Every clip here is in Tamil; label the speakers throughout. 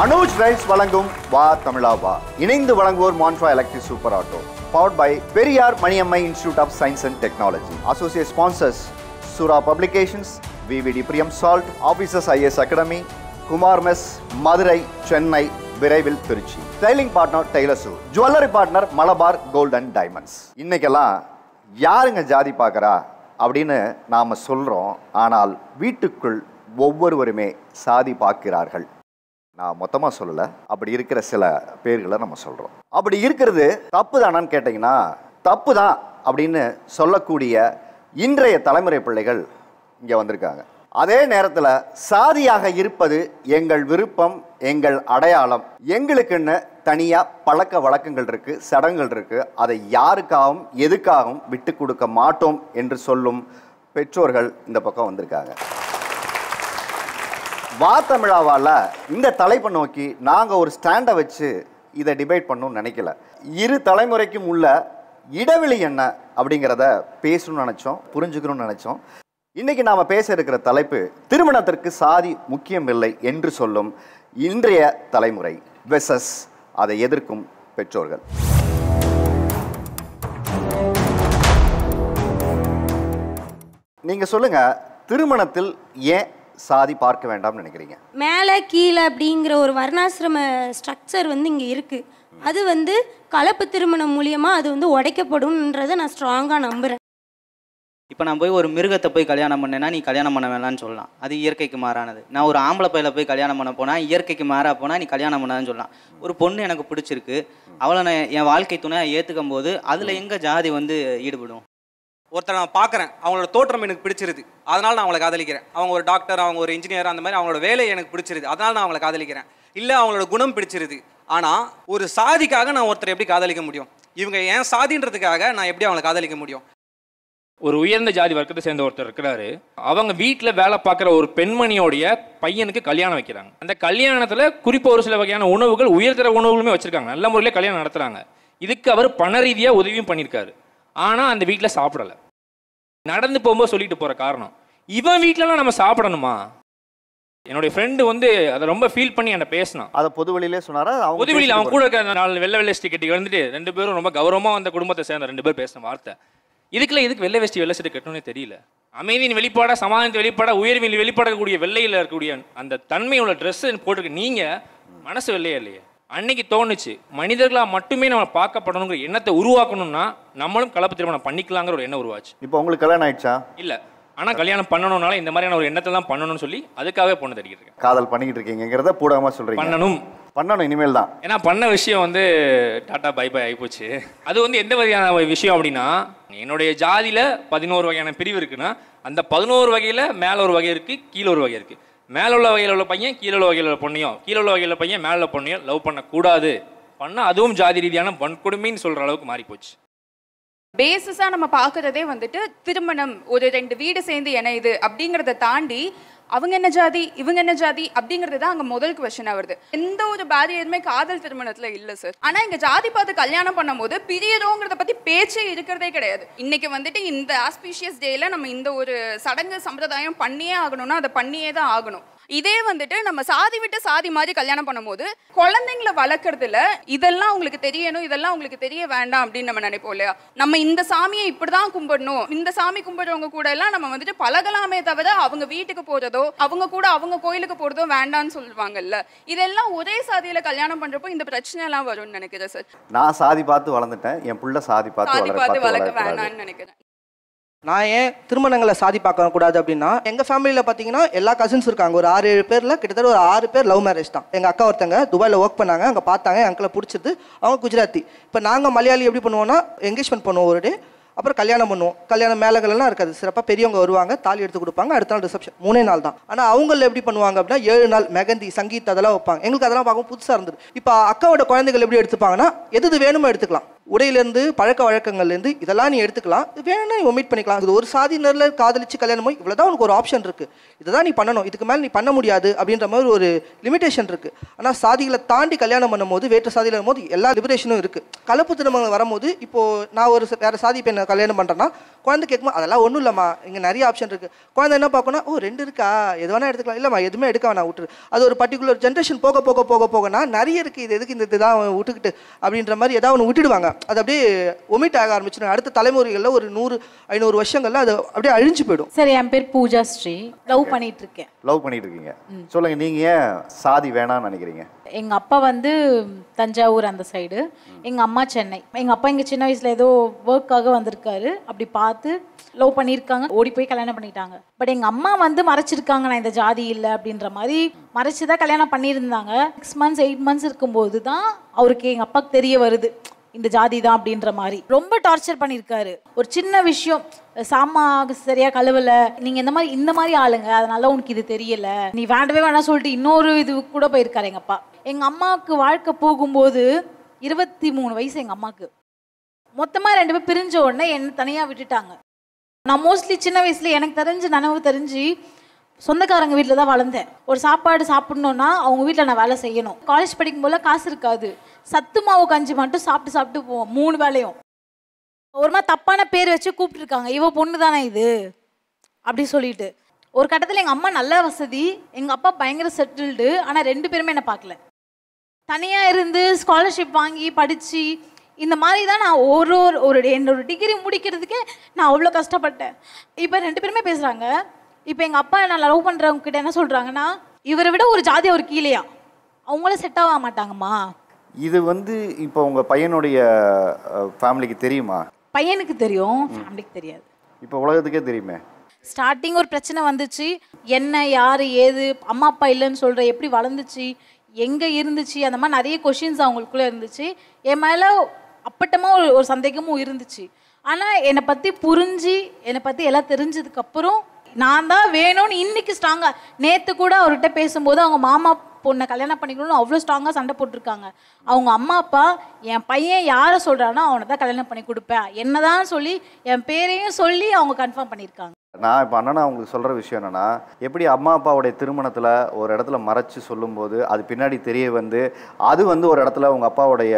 Speaker 1: அனுஜ் ரைஸ் வழங்கும் வா தமிழா வா. இணைந்து வழங்குவோர் Montra electric super auto. Powered by Periyar Maniammai Institute of Science and Technology. Associate sponsors Sura Publications, VVD Priyam Salt, Officers IS Academy, Kumar Mess, Madurai, Chennai, விரைவில் Tiruchi. Styling partner tailor suit. Jewellery partner Malabar gold and diamonds. இன்னைக்கெல்லாம் யாருங்க ஜாதி பார்க்குறா அப்படின்னு நாம் சொல்கிறோம். ஆனால் வீட்டுக்குள் ஒவ்வொருவருமே சாதி பார்க்கிறார்கள். நான் மொத்தமாக சொல்லலை, அப்படி இருக்கிற சில பேர்களை நம்ம சொல்கிறோம். அப்படி இருக்கிறது தப்பு தானான்னு கேட்டிங்கன்னா தப்பு தான் அப்படின்னு சொல்லக்கூடிய இன்றைய தலைமுறை பிள்ளைகள் இங்கே வந்திருக்காங்க. அதே நேரத்தில் சாதியாக இருப்பது எங்கள் விருப்பம், எங்கள் அடையாளம், எங்களுக்குன்னு தனியாக பழக்க வழக்கங்கள் இருக்குது, சடங்குகள் இருக்குது, அதை யாருக்காகவும் எதுக்காகவும் விட்டு கொடுக்க மாட்டோம் என்று சொல்லும் பெற்றோர்கள் இந்த பக்கம் வந்திருக்காங்க. வா தமிழாவால் இந்த தலைப்பை நோக்கி நாங்கள் ஒரு ஸ்டாண்டை வச்சு இதை டிபேட் பண்ணணும்னு நினைக்கல. இரு தலைமுறைக்கும் உள்ள இடைவெளி என்ன அப்படிங்கிறத பேசணும்னு நினச்சோம், புரிஞ்சுக்கணும்னு நினச்சோம். இன்றைக்கி நாம் பேச இருக்கிற தலைப்பு திருமணத்திற்கு சாதி முக்கியமில்லை என்று சொல்லும் இன்றைய தலைமுறை வெர்சஸ் அதை எதிர்க்கும் பெற்றோர்கள். நீங்கள் சொல்லுங்கள், திருமணத்தில் ஏன் சாதி பார்க்க வேண்டாம்னு நினைக்கிறீங்க?
Speaker 2: மேலே கீழே அப்படிங்கிற ஒரு வர்ணாசிரம ஸ்ட்ரக்சர் இங்கே இருக்குது. அது கலப்பு திருமணம் மூலியமாக அது உடைக்கப்படும்ன்றதை நான் ஸ்ட்ராங்காக நம்புகிறேன்.
Speaker 3: இப்போ நான் போய் ஒரு மிருகத்தை போய் கல்யாணம் பண்ணேன்னா நீ கல்யாணம் பண்ண வேணான்னு சொல்லலாம், அது இயற்கைக்கு மாறானது. நான் ஒரு ஆம்பளை பையில போய் கல்யாணம் பண்ண போனால் இயற்கைக்கு மாறா போனால் நீ கல்யாணம் பண்ணான்னு சொல்லலாம். ஒரு பொண்ணு எனக்கு பிடிச்சிருக்கு, அவளை நான் என் வாழ்க்கை துணையை ஏற்றுக்கும் போது அதில் எங்கே ஜாதி ஈடுபடும்?
Speaker 4: ஒருத்தர் நான் பார்க்குறேன், அவங்களோட தோற்றம் எனக்கு பிடிச்சிருது, அதனால் நான் அவங்களை காதலிக்கிறேன். அவங்க ஒரு டாக்டர், அவங்க ஒரு இன்ஜினியர், அந்த மாதிரி அவங்களோட வேலை எனக்கு பிடிச்சிருது, அதனால் நான் அவங்களை காதலிக்கிறேன். இல்லை அவங்களோட குணம் பிடிச்சிருது. ஆனால் ஒரு சாதிக்காக நான் ஒருத்தரை எப்படி காதலிக்க முடியும்? இவங்க ஏன் சாதின்றதுக்காக நான் எப்படி அவங்களை காதலிக்க முடியும்?
Speaker 5: ஒரு உயர்ந்த ஜாதி வர்க்கத்தை சேர்ந்த ஒருத்தர் இருக்கிறாரு, அவங்க வீட்டில் வேலை பார்க்குற ஒரு பெண்மணியோடைய பையனுக்கு கல்யாணம் வைக்கிறாங்க. அந்த கல்யாணத்தில் குறிப்பாக ஒரு சில வகையான உணவுகள், உயர்தர உணவுகளுமே வச்சுருக்காங்க, நல்ல முறையில் கல்யாணம் நடத்துகிறாங்க. இதுக்கு அவர் பண ரீதியாக உதவியும் பண்ணியிருக்காரு. ஆனால் அந்த வீட்டில் சாப்பிடலை. நடந்து போகும்போது சொல்லிட்டு போகிற காரணம், இவன் வீட்டிலலாம் நம்ம சாப்பிடணுமா? என்னுடைய ஃப்ரெண்டு அதை ரொம்ப ஃபீல் பண்ணி என்கிட்ட பேசினான்.
Speaker 1: அதை பொது வழியிலே சொன்னாரா?
Speaker 5: பொது வழியில் அவன் கூட இருக்கிற 4 வெள்ளை வெள்ளை ஸ்டி கட்டி வந்துட்டு 2 பேரும் ரொம்ப கௌரவமாக அந்த குடும்பத்தை சேர்ந்த 2 பேர் பேசின வார்த்தை, இதுக்கு வெள்ளை வெஸ்டி வெள்ளை சட்டை கட்டணும்னே தெரியல. அமைதியின் வெளிப்பாடாக, சமாதானத்தின் வெளிப்பாடாக, உயர்வின் வெளிப்பாடக்கூடிய வெள்ளையில் இருக்கக்கூடிய அந்த தன்மையுள்ள ட்ரெஸ்ஸு போட்டிருக்கு. நீங்கள் மனசு வெள்ளையா இல்லையே? அன்னைக்கு தோணுச்சு, மனிதர்களாக மட்டுமே நம்ம பார்க்கப்படணுங்கிற எண்ணத்தை உருவாக்கணும்னா நம்மளும் கலப்பு திருமணம் பண்ணிக்கலாங்கிற ஒரு எண்ணம் உருவாச்சு.
Speaker 1: இப்போ உங்களுக்கு கல்யாணம் ஆயிடுச்சா?
Speaker 5: இல்லை, ஆனால் கல்யாணம் பண்ணணும்னால இந்த மாதிரியான ஒரு எண்ணத்தை தான் பண்ணணும்னு சொல்லி அதுக்காகவே பொண்ணு தெரிவிட்டு இருக்கேன்.
Speaker 1: காதல் பண்ணிக்கிட்டு இருக்கீங்கிறத பூடகமாக சொல்கிறீங்க. பண்ணணும் இனிமேல் தான்.
Speaker 5: ஏன்னா பண்ண விஷயம் டாட்டா பை பை ஆகிப்போச்சு. அது எந்த மாதிரியான விஷயம் அப்படின்னா, என்னுடைய ஜாதியில் 11 வகையான பிரிவு இருக்குன்னா அந்த 11 வகையில் மேலே ஒரு வகை இருக்குது, கீழே ஒரு வகை இருக்குது. மேலே உள்ள வகையில் உள்ள பையன் கீழே உள்ள வகையில் உள்ள பொண்ணையும், கீழே உள்ள வகையில் பையன் மேலே உள்ள பொண்ணையும் லவ் பண்ணக்கூடாது. பண்ணால் அதுவும் ஜாதி ரீதியான வன்கொடுமைன்னு சொல்கிற அளவுக்கு மாறிப்போச்சு.
Speaker 6: பேசிஸாக நம்ம பார்க்குறதே திருமணம் ஒரு 2 வீடு சேர்ந்து இணையுது அப்படிங்கிறத தாண்டி அவங்க என்ன ஜாதி இவங்க என்ன ஜாதி அப்படிங்கிறது தான் அங்கே முதல் கொஸ்டினாக வருது. எந்த ஒரு பேரியருமே காதல் திருமணத்தில் இல்லை சார். ஆனால் இங்கே ஜாதி பார்த்து கல்யாணம் பண்ணும்போது பிரியறோங்கிறத பற்றி பேச்சே இருக்கிறதே கிடையாது. இன்னைக்கு இந்த ஆஸ்பீஷியஸ் டேயில் நம்ம இந்த ஒரு சடங்கு சம்பிரதாயம் பண்ணியே ஆகணும்னா அதை பண்ணியே தான் ஆகணும். இதே நம்ம சாதி விட்டு சாதி மாதிரி கல்யாணம் பண்ணும்போது குழந்தைங்களை வளர்க்குறதுல இதெல்லாம் உங்களுக்கு தெரியணும், இதெல்லாம் உங்களுக்கு தெரிய வேண்டாம் அப்படின்னு நம்ம நினைப்போம் இல்லையா? நம்ம இந்த சாமியை இப்படிதான் கும்பிடணும், இந்த சாமி கும்பிடுறவங்க கூட எல்லாம் நம்ம பழகலாமே தவிர அவங்க வீட்டுக்கு போறதோ அவங்க கூட அவங்க கோயிலுக்கு போறதோ வேண்டாம்னு சொல்லுவாங்கல்ல. இதெல்லாம் ஒரே சாதியில கல்யாணம் பண்றப்போ இந்த பிரச்சனை எல்லாம் வரும்னு நினைக்கிறேன் சார்.
Speaker 1: நான் சாதி பார்த்து வளர்ந்துட்டேன், என் பிள்ளை சாதி பார்த்து
Speaker 6: வளர்க்க வேண்டாம்னு நினைக்கிறேன்.
Speaker 7: நான் ஏன் திருமணங்களை சாதி பார்க்கக்கூடாது அப்படின்னா, எங்கள் ஃபேமிலியில் பார்த்தீங்கன்னா எல்லா கசின்ஸ் இருக்காங்க. ஒரு 6-7 பேரில் கிட்டத்தட்ட ஒரு 6 பேர் லவ் மேரேஜ் தான். எங்கள் அக்கா ஒருத்தங்க துபாயில் ஒர்க் பண்ணாங்க, அங்கே பார்த்தாங்க, என் அங்கிளை பிடிச்சது, அவங்க குஜராத்தி. இப்போ நாங்கள் மலையாளி எப்படி பண்ணுவோம்னா என்கேஜ்மெண்ட் பண்ணுவோம் ஒரு டே, அப்புறம் கல்யாணம் பண்ணுவோம். கல்யாணம் மேலகள்லாம் இருக்காது, சிறப்பாக பெரியவங்க வருவாங்க, தாலி எடுத்து கொடுப்பாங்க, அடுத்த நாள் ரிசப்ஷன், 3 நாள் தான். ஆனால் அவங்கள எப்படி பண்ணுவாங்க அப்படின்னா 7 நாள் மெகந்தி சங்கீத் அதெல்லாம் வைப்பாங்க. எங்களுக்கு அதெல்லாம் பார்க்கும் புதுசாக இருந்தது. இப்போ அக்காவோட குழந்தைகள் எப்படி எடுத்துப்பாங்கன்னா எது வேணுமோ எடுத்துக்கலாம். உடையிலேருந்து பழக்க வழக்கங்கள்லேருந்து இதெல்லாம் நீ எடுத்துக்கலாம், வேணும்னா நீ ஒமிட் பண்ணிக்கலாம். இது ஒரு சாதியினரில் காதலிச்சு கல்யாணமோ இவ்வளோ தான் உனக்கு ஒரு ஆப்ஷன் இருக்குது, இதை தான் நீ பண்ணணும், இதுக்கு மேலே நீ பண்ண முடியாது அப்படின்ற மாதிரி ஒரு லிமிடேஷன் இருக்குது. ஆனால் சாதிகளை தாண்டி கல்யாணம் பண்ணும்போது, வேற்று சாதியில் வரும்போது எல்லா லிபரேஷனும் இருக்குது. கலப்பு திருமணம் வரும்போது இப்போது நான் ஒரு வேறு சாதி பெண்ணை கல்யாணம் பண்ணுறேன்னா குழந்தை கேட்குமா அதெல்லாம் ஒன்றும் இல்லைம்மா, இங்கே நிறைய ஆப்ஷன் இருக்குது. குழந்தை என்ன பார்க்கணும், ஓ 2 இருக்கா, எது வேணா எடுத்துக்கலாம், இல்லைம்மா எதுவுமே எடுக்க வேணா விட்டுரு. அது ஒரு பர்டிகுலர் ஜென்ரேஷன் போக போக போக போகனா நிறைய இருக்குது, இது எதுக்கு இந்த இதுதான் விட்டுக்கிட்டு அப்படின்ற மாதிரி ஏதாவது ஒன்று விட்டுடுவாங்க. அது அப்படியே ஒமிட் ஆக ஆரம்பிச்சிடும். அடுத்த தலைமுறைகளில் ஒரு 100-500 வருஷங்கள்ல அது அப்படியே அழிஞ்சு போயிடும்.
Speaker 8: சரி, என் பேர் பூஜா ஸ்ரீ, லவ் பண்ணிட்டு இருக்கேன்.
Speaker 1: லவ் பண்ணிட்டு இருக்கீங்க, சொல்லுங்க நீங்க ஏன் சாதி வேணாம்னு நினைக்கிறீங்க?
Speaker 8: எங்கள் அப்பா வந்து தஞ்சாவூர் அந்த சைடு, எங்கள் அம்மா சென்னை. எங்கள் அப்பா இங்கே சின்ன வயசில் ஏதோ ஒர்க்காக வந்திருக்காரு, அப்படி பார்த்து லவ் பண்ணியிருக்காங்க, ஓடி போய் கல்யாணம் பண்ணிட்டாங்க. பட் எங்கள் அம்மா வந்து மறைச்சிருக்காங்க, நான் இந்த ஜாதி இல்லை அப்படின்ற மாதிரி மறைச்சி தான் கல்யாணம் பண்ணியிருந்தாங்க. 6 months 8 months இருக்கும்போது தான் அவருக்கு எங்கள் அப்பாவுக்கு தெரிய வருது இந்த ஜாதி தான் அப்படின்ற மாதிரி. ரொம்ப டார்ச்சர் பண்ணியிருக்காரு. ஒரு சின்ன விஷயம், சாமா சரியா கழுவல, நீங்க இந்த மாதிரி ஆளுங்க, அதனால உனக்கு இது தெரியல, நீ வேண்டவே வேணாம் சொல்லிட்டு இன்னொரு இது கூட போயிருக்காரு எங்க அப்பா. எங்க அம்மாவுக்கு வாழ்க்கை போகும்போது 23 வயசு எங்க அம்மாவுக்கு. மொத்தமா 2 பேர் பிரிஞ்ச உடனே என்ன தனியா விட்டுட்டாங்க. நான் மோஸ்ட்லி சின்ன வயசுல எனக்கு நனவு தெரிஞ்சு சொந்தக்காரங்க வீட்டில் தான் வளர்ந்தேன். ஒரு சாப்பாடு சாப்பிட்ணுன்னா அவங்க வீட்டில் நான் வேலை செய்யணும். காலேஜ் படிக்கும் போல காசு இருக்காது, சத்து மாவு கஞ்சி மட்டும் சாப்பிட்டு போவோம் 3 வேளையும். ஒரு மாதிரி தப்பான பேர் வச்சு கூப்பிட்டுருக்காங்க, இவ பொண்ணு தானே இது அப்படி சொல்லிட்டு. ஒரு கட்டத்தில் எங்கள் அம்மா நல்ல வசதி, எங்கள் அப்பா பயங்கர செட்டில்டு. ஆனால் 2 பேருமே என்னை பார்க்கல. தனியாக இருந்து ஸ்காலர்ஷிப் வாங்கி படித்து இந்த மாதிரி தான் நான் என்னோட டிகிரி முடிக்கிறதுக்கே நான் அவ்வளோ கஷ்டப்பட்டேன். இப்போ 2 பேருமே பேசுகிறாங்க. இப்போ எங்கள் அப்பா நான் லவ் பண்ணுறவங்க கிட்ட என்ன சொல்கிறாங்கன்னா, இவரை விட ஒரு ஜாதி அவர் கீழேயா, அவங்கள செட் ஆக மாட்டாங்கம்மா.
Speaker 1: இது வந்து இப்போ உங்கள் பையனுடைய ஃபேமிலிக்கு தெரியுமா?
Speaker 8: பையனுக்கு தெரியும், ஃபேமிலிக்கு தெரியாது.
Speaker 1: இப்போ உலகத்துக்கே தெரியுமே.
Speaker 8: ஸ்டார்டிங் ஒரு பிரச்சனை வந்துச்சு, என்ன யார் ஏது, அம்மா அப்பா இல்லைன்னு சொல்கிற, எப்படி வளர்ந்துச்சு, எங்கே இருந்துச்சு, அந்த மாதிரி நிறைய கொஷின்ஸ் அவங்களுக்குள்ளே இருந்துச்சு. என் மேலே அப்பட்டமாக ஒரு சந்தேகமும் இருந்துச்சு. ஆனால் என்னை பற்றி புரிஞ்சு என்னை பற்றி எல்லாம் தெரிஞ்சதுக்கப்புறம் நான் தான் வேணும்னு இன்னைக்கு ஸ்ட்ராங்காக, நேற்று கூட அவர்கிட்ட பேசும்போது அவங்க மாமா பொண்ணை கல்யாணம் பண்ணிக்கணும்னு அவ்வளோ ஸ்ட்ராங்காக சண்டை போட்டிருக்காங்க. அவங்க அம்மா அப்பா என் பையன் யாரை சொல்கிறானோ அவனை தான் கல்யாணம் பண்ணி கொடுப்பேன் என்னதான் சொல்லி என் பேரையும் சொல்லி அவங்க கன்ஃபார்ம் பண்ணியிருக்காங்க.
Speaker 1: நான் இப்போ அண்ணனா உங்களுக்கு சொல்கிற விஷயம் என்னென்னா, எப்படி அம்மா அப்பாவுடைய திருமணத்தில் ஒரு இடத்துல மறைச்சி சொல்லும்போது அது பின்னாடி தெரிய வந்து அது வந்து ஒரு இடத்துல உங்கள் அப்பாவுடைய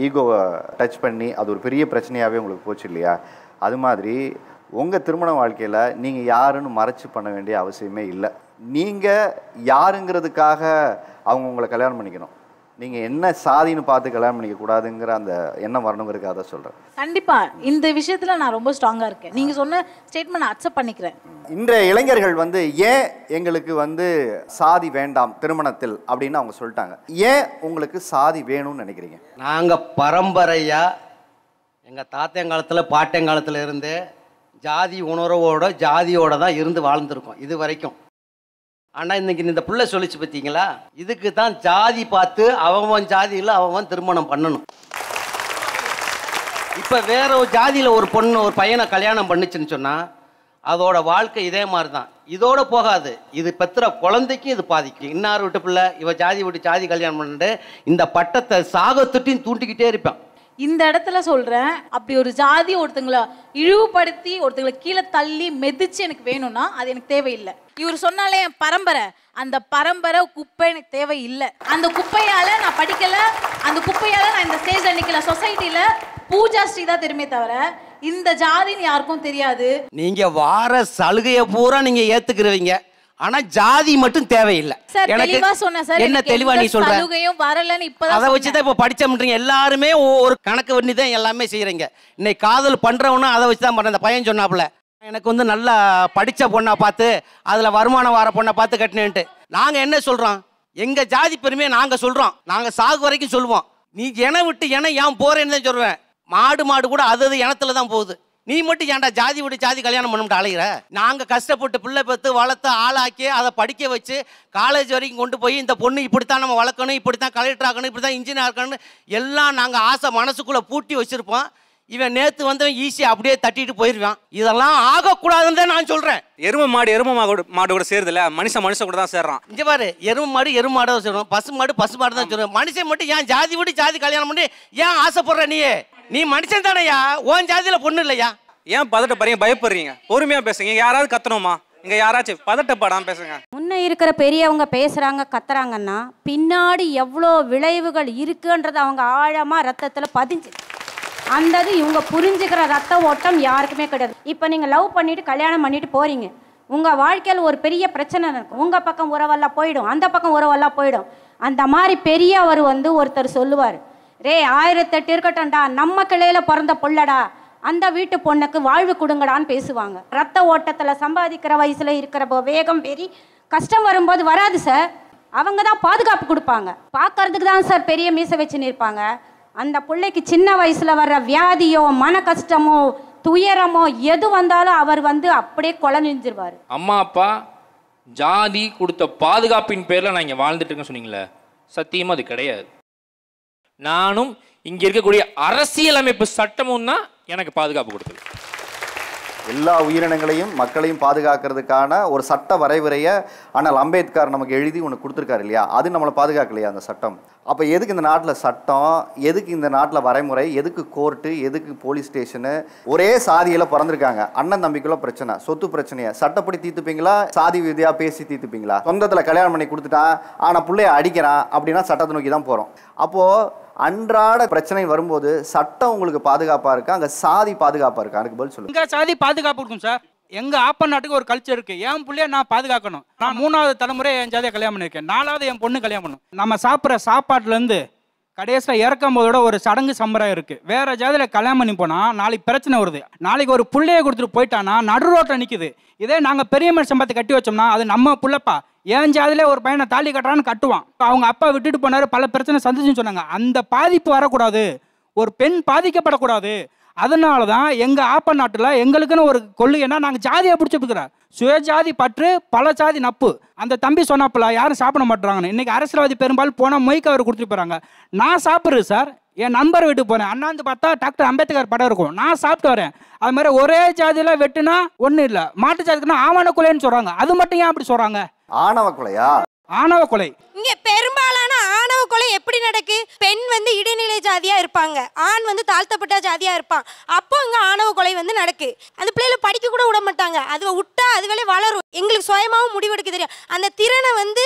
Speaker 1: ஈகோவை டச் பண்ணி அது ஒரு பெரிய பிரச்சனையாகவே உங்களுக்கு போச்சு இல்லையா? அது மாதிரி உங்கள் திருமண வாழ்க்கையில் நீங்கள் யாருன்னு மறைச்சி பண்ண வேண்டிய அவசியமே இல்லை. நீங்கள் யாருங்கிறதுக்காக அவங்க உங்களை கல்யாணம் பண்ணிக்கணும், நீங்கள் என்ன சாதின்னு பார்த்து கல்யாணம் பண்ணிக்கக்கூடாதுங்கிற அந்த எண்ணம் வரணுங்கிறதுக்காக தான் சொல்கிறேன்.
Speaker 8: கண்டிப்பாக இந்த விஷயத்தில் நான் ரொம்ப ஸ்ட்ராங்காக இருக்கேன். நீங்கள் சொன்ன ஸ்டேட்மெண்ட் நான் அக்செப்ட் பண்ணிக்கிறேன்.
Speaker 1: இன்றைய இளைஞர்கள் வந்து ஏன் எங்களுக்கு வந்து சாதி வேண்டாம் திருமணத்தில் அப்படின்னு அவங்க சொல்லிட்டாங்க. ஏன் உங்களுக்கு சாதி வேணும்னு நினைக்கிறீங்க?
Speaker 9: நாங்கள் பரம்பரையாக எங்கள் தாத்தங்காலத்தில் பாட்டங்காலத்தில் இருந்து ஜாதி உணர்வோட ஜாதியோட தான் இருந்து வாழ்ந்துருக்கோம் இது வரைக்கும். ஆனால் இன்னைக்கு இந்த பிள்ளை சொல்லிச்சு பார்த்தீங்களா, இதுக்கு தான் ஜாதி பார்த்து அவன் ஜாதியில் அவன் திருமணம் பண்ணணும். இப்போ வேற ஒரு ஜாதியில் ஒரு பொண்ணு ஒரு பையனை கல்யாணம் பண்ணுச்சுன்னு சொன்னால் அதோட வாழ்க்கை இதே மாதிரி தான். இதோட போகாது, இது பெற்ற குழந்தைக்கும் இது பாதிக்கும். இன்னார் விட்டு பிள்ளை இவ ஜாதி விட்டு ஜாதி கல்யாணம் பண்ணிட்டு இந்த பட்டத்தை சாகத்துட்டையும் தூண்டிக்கிட்டே இருப்பான்.
Speaker 8: இந்த இடத்துல சொல்கிறேன், அப்படி ஒரு ஜாதி ஒருத்தங்களை இழிவுபடுத்தி ஒருத்தங்களை கீழே தள்ளி மெதிச்சு எனக்கு வேணும்னா அது எனக்கு தேவையில்லை. இவர் சொன்னாலே என் பரம்பரை, அந்த பரம்பரை குப்பை எனக்கு தேவையில்லை. அந்த குப்பையால் நான் படிக்கலை, அந்த குப்பையால் நான் இந்த ஸ்டேஜில் நிற்கல. சொசைட்டியில் பூஜா ஸ்ரீ தான் தெரியுமே தவிர இந்த ஜாதின்னு யாருக்கும் தெரியாது.
Speaker 9: நீங்கள் வார சலுகையை பூரா நீங்கள் ஏற்றுக்கிறவங்க, ஆனா ஜாதி மட்டும் தேவையில்லை. என்ன தெளிவா நீ சொல்ற, அதை வச்சுதான் இப்ப படிச்சோம்ன்றீங்க. எல்லாருமே ஒரு கணக்கு பண்ணி தான் எல்லாமே செய்யறீங்க. இன்னைக்கு காதல் பண்றவனும் அதை வச்சுதான் பண்ற. அந்த பையன் சொன்னாப்புல, எனக்கு வந்து நல்லா படிச்ச பொண்ணை பார்த்து அதுல வருமானம் வர பொண்ணை பார்த்து கட்டினேன்ட்டு. நாங்க என்ன சொல்றோம், எங்க ஜாதி பெருமையை நாங்க சொல்றோம், நாங்க சாகு வரைக்கும் சொல்லுவோம். நீ என விட்டு என ஏன் போறேன்னு தான் சொல்லுவேன். மாடு கூட அது இனத்துல தான் போகுது. நீ மட்டும் ஏன்டா ஜாதி விட்டு ஜாதி கல்யாணம் பண்ணிட்டு அலைகிற? நாங்கள் கஷ்டப்பட்டு பிள்ளை பெற்று வளர்த்து ஆளாக்கி அதை படிக்க வச்சு காலேஜ் வரைக்கும் கொண்டு போய் இந்த பொண்ணு இப்படித்தான் நம்ம வளர்க்கணும், இப்படித்தான் கலெக்டர் ஆகணும், இப்படி தான் இன்ஜினியர் ஆகணும் எல்லாம் நாங்கள் ஆசை மனசுக்குள்ளே பூட்டி வச்சுருப்போம். இவன் நேற்று வந்தவன் ஈஸியாக அப்படியே தட்டிட்டு போயிடுவான். இதெல்லாம் ஆகக்கூடாதுன்னு தான் நான் சொல்கிறேன்.
Speaker 4: எருமை மாடு கூட சேருதில்ல, மனுஷன் கூட தான் சேர்றான்.
Speaker 9: இங்கே பாரு, எருமை மாடு தான் சொல்கிறோம், பசு மாடு தான் சொல்கிறோம். மனுஷன் மட்டும் ஏன் ஜாதி விட்டு ஜாதி கல்யாணம் பண்ணி ஏன் ஆசைப்படுற? நீ நீ மனுஷன் தானையா, உன் ஜாதியில பொண்ணு இல்லையா?
Speaker 4: ஏன் பதட்டப்படுறீங்க, பயப்படுறீங்க? பொறுமையா பேசுங்க. இங்க யாராவது கத்தணுமா? இங்க யாராச்சும் பதட்டப்படாம பேசுங்க.
Speaker 10: முன்ன இருக்கிற பெரியவங்க பேசுறாங்க கத்துறாங்கன்னா பின்னாடி எவ்வளோ விளைவுகள் இருக்குன்றது அவங்க ஆழமா ரத்தத்துல பதிஞ்சு அந்தது இவங்க புரிஞ்சுக்கிற ரத்த ஓட்டம் யாருக்குமே கிடையாது. இப்போ நீங்கள் லவ் பண்ணிட்டு கல்யாணம் பண்ணிட்டு போறீங்க, உங்கள் வாழ்க்கையில் ஒரு பெரிய பிரச்சனை இருக்கும். உங்கள் பக்கம் உறவெல்லாம் போயிடும், அந்த பக்கம் உறவெல்லாம் போயிடும். அந்த மாதிரி பெரியவர் ஒருத்தர் சொல்லுவார், ரே 1008 இருக்கட்டும்டா, நம்ம கிளையில பிறந்த பொள்ளடா, அந்த வீட்டு பொண்ணுக்கு வாழ்வு கொடுங்கடான்னு பேசுவாங்க. ரத்த ஓட்டத்தில் சம்பாதிக்கிற வயசுல இருக்கிற வேகம் பெரிய கஷ்டம் வரும்போது வராது சார். அவங்க தான் பாதுகாப்பு கொடுப்பாங்க. பார்க்கறதுக்கு தான் சார் பெரிய மீசை வச்சுன்னு இருப்பாங்க. அந்த பிள்ளைக்கு சின்ன வயசுல வர்ற வியாதியோ மன கஷ்டமோ துயரமோ எது வந்தாலும் அவர் அப்படியே கொலைஞ்சிருவார்.
Speaker 5: அம்மா அப்பா ஜாதி கொடுத்த பாதுகாப்பின் பேர்ல நான் இங்க வாழ்ந்துட்டு இருக்கேன்னு சொன்னீங்களே, சத்தியமா அது கிடையாது. நானும் இங்க இருக்கக்கூடிய அரசியலமைப்பு சட்டமும் தான் எனக்கு பாதுகாப்பு கொடுத்தது.
Speaker 1: எல்லா உயிரினங்களையும் மக்களையும் பாதுகாக்கிறதுக்கான ஒரு சட்ட வரைவுரையை ஆனால் அம்பேத்கர் நமக்கு எழுதி ஒன்று கொடுத்துருக்காரு இல்லையா, அது நம்மளை பாதுகாக்கலையா அந்த சட்டம்? அப்போ எதுக்கு இந்த நாட்டில் சட்டம், எதுக்கு இந்த நாட்டில் வரைமுறை, எதுக்கு கோர்ட்டு, எதுக்கு போலீஸ் ஸ்டேஷனு? ஒரே சாதியில் பிறந்திருக்காங்க, அண்ணன் தம்பிக்குள்ள பிரச்சனை, சொத்து பிரச்சனையை சட்டப்படி தீர்த்துப்பீங்களா, சாதி விதியாக பேசி தீர்த்துப்பீங்களா? சொந்தத்தில் கல்யாணம் பண்ணி கொடுத்துட்டான் ஆனால் பிள்ளைய அடிக்கிறான் அப்படின்னா சட்டத்தை நோக்கி தான் போகிறோம். அப்போது அன்றாட பிரச்சனை வரும்போது சட்டம் உங்களுக்கு பாதுகாப்பாக இருக்கா, அங்கே சாதி பாதுகாப்பாக இருக்கா? அதுக்கு பதில் சொல்லுங்க.
Speaker 11: எங்கள் சாதி பாதுகாப்பு இருக்கும் சார். எங்கள் ஆப்ப நாட்டுக்கு ஒரு கல்ச்சர் இருக்குது. என் பிள்ளைய நான் பாதுகாக்கணும். நான் 3வது தலைமுறை என் ஜாதியை கல்யாணம் பண்ணியிருக்கேன். 4வது என் பொண்ணு கல்யாணம் பண்ணணும். நம்ம சாப்பிட்ற சாப்பாட்டுலேருந்து கடைசியில் இறக்கும் போதோட ஒரு சடங்கு சம்பிரதாயம் இருக்குது. வேறு ஜாதியில் கல்யாணம் பண்ணி போனால் நாளைக்கு பிரச்சனை வருது. நாளைக்கு ஒரு பிள்ளையை கொடுத்துட்டு போயிட்டானா நடு ரோட்டில் நிற்குது. இதே நாங்கள் பெரிய மனுஷன் பார்த்து கட்டி வச்சோம்னா அது நம்ம புள்ளப்பா, என் ஜாதியிலே ஒரு பையனை தாலி கட்டுறான்னு கட்டுவான். அவங்க அப்பா விட்டுட்டு போனார், பல பிரச்சனை சந்திச்சுன்னு சொன்னாங்க. அந்த பாதிப்பு வரக்கூடாது, ஒரு பெண் பாதிக்கப்படக்கூடாது. அதனால தான் எங்கள் ஆப்ப நாட்டில் எங்களுக்குன்னு ஒரு கொள்கைன்னா நாங்கள் ஜாதியை பிடிச்சிருக்கிறோம். சுயஜாதி பற்று பல ஜாதி நப்பு. அந்த தம்பி சொன்னாப்புல யாரும் சாப்பிட மாட்டுறாங்கன்னு. இன்றைக்கி அரசியல்வாதி பெரும்பாலும் போனால் மொய்க்கு அவர் கொடுத்துட்டு போகிறாங்க. நான் சாப்பிட்றேன் சார், என் நம்பர் வீட்டுக்கு போனேன், அண்ணாந்து பார்த்தா டாக்டர் அம்பேத்கர் படம் இருக்கும், நான் சாப்பிட்டு வரேன். அது மாதிரி ஒரே ஜாதியில் வெட்டுனா ஒன்றும் இல்லை, மாட்டு ஜாதிக்குன்னா ஆவண கொலைன்னு சொல்கிறாங்க. அது மட்டும் ஏன் அப்படி சொல்கிறாங்க?
Speaker 1: ஆணவ கொலையா?
Speaker 11: ஆணவ கொலை.
Speaker 2: இங்க பெரும்பாலான ஆணவ கொலை எப்படி நடக்கு? பெண் இடைநிலை ஜாதியா இருப்பாங்க, ஆண் தாழ்த்தப்பட்ட ஜாதியா இருப்பான். அப்போ இங்க ஆணவ கொலை நடக்கு. அந்த பிள்ளைகளை படிக்க கூட விட மாட்டாங்க. அது விட்டா அதுவே வளரும். எங்களுக்கு சுயமாவும் முடிவெடுக்க தெரியும். அந்த திறனை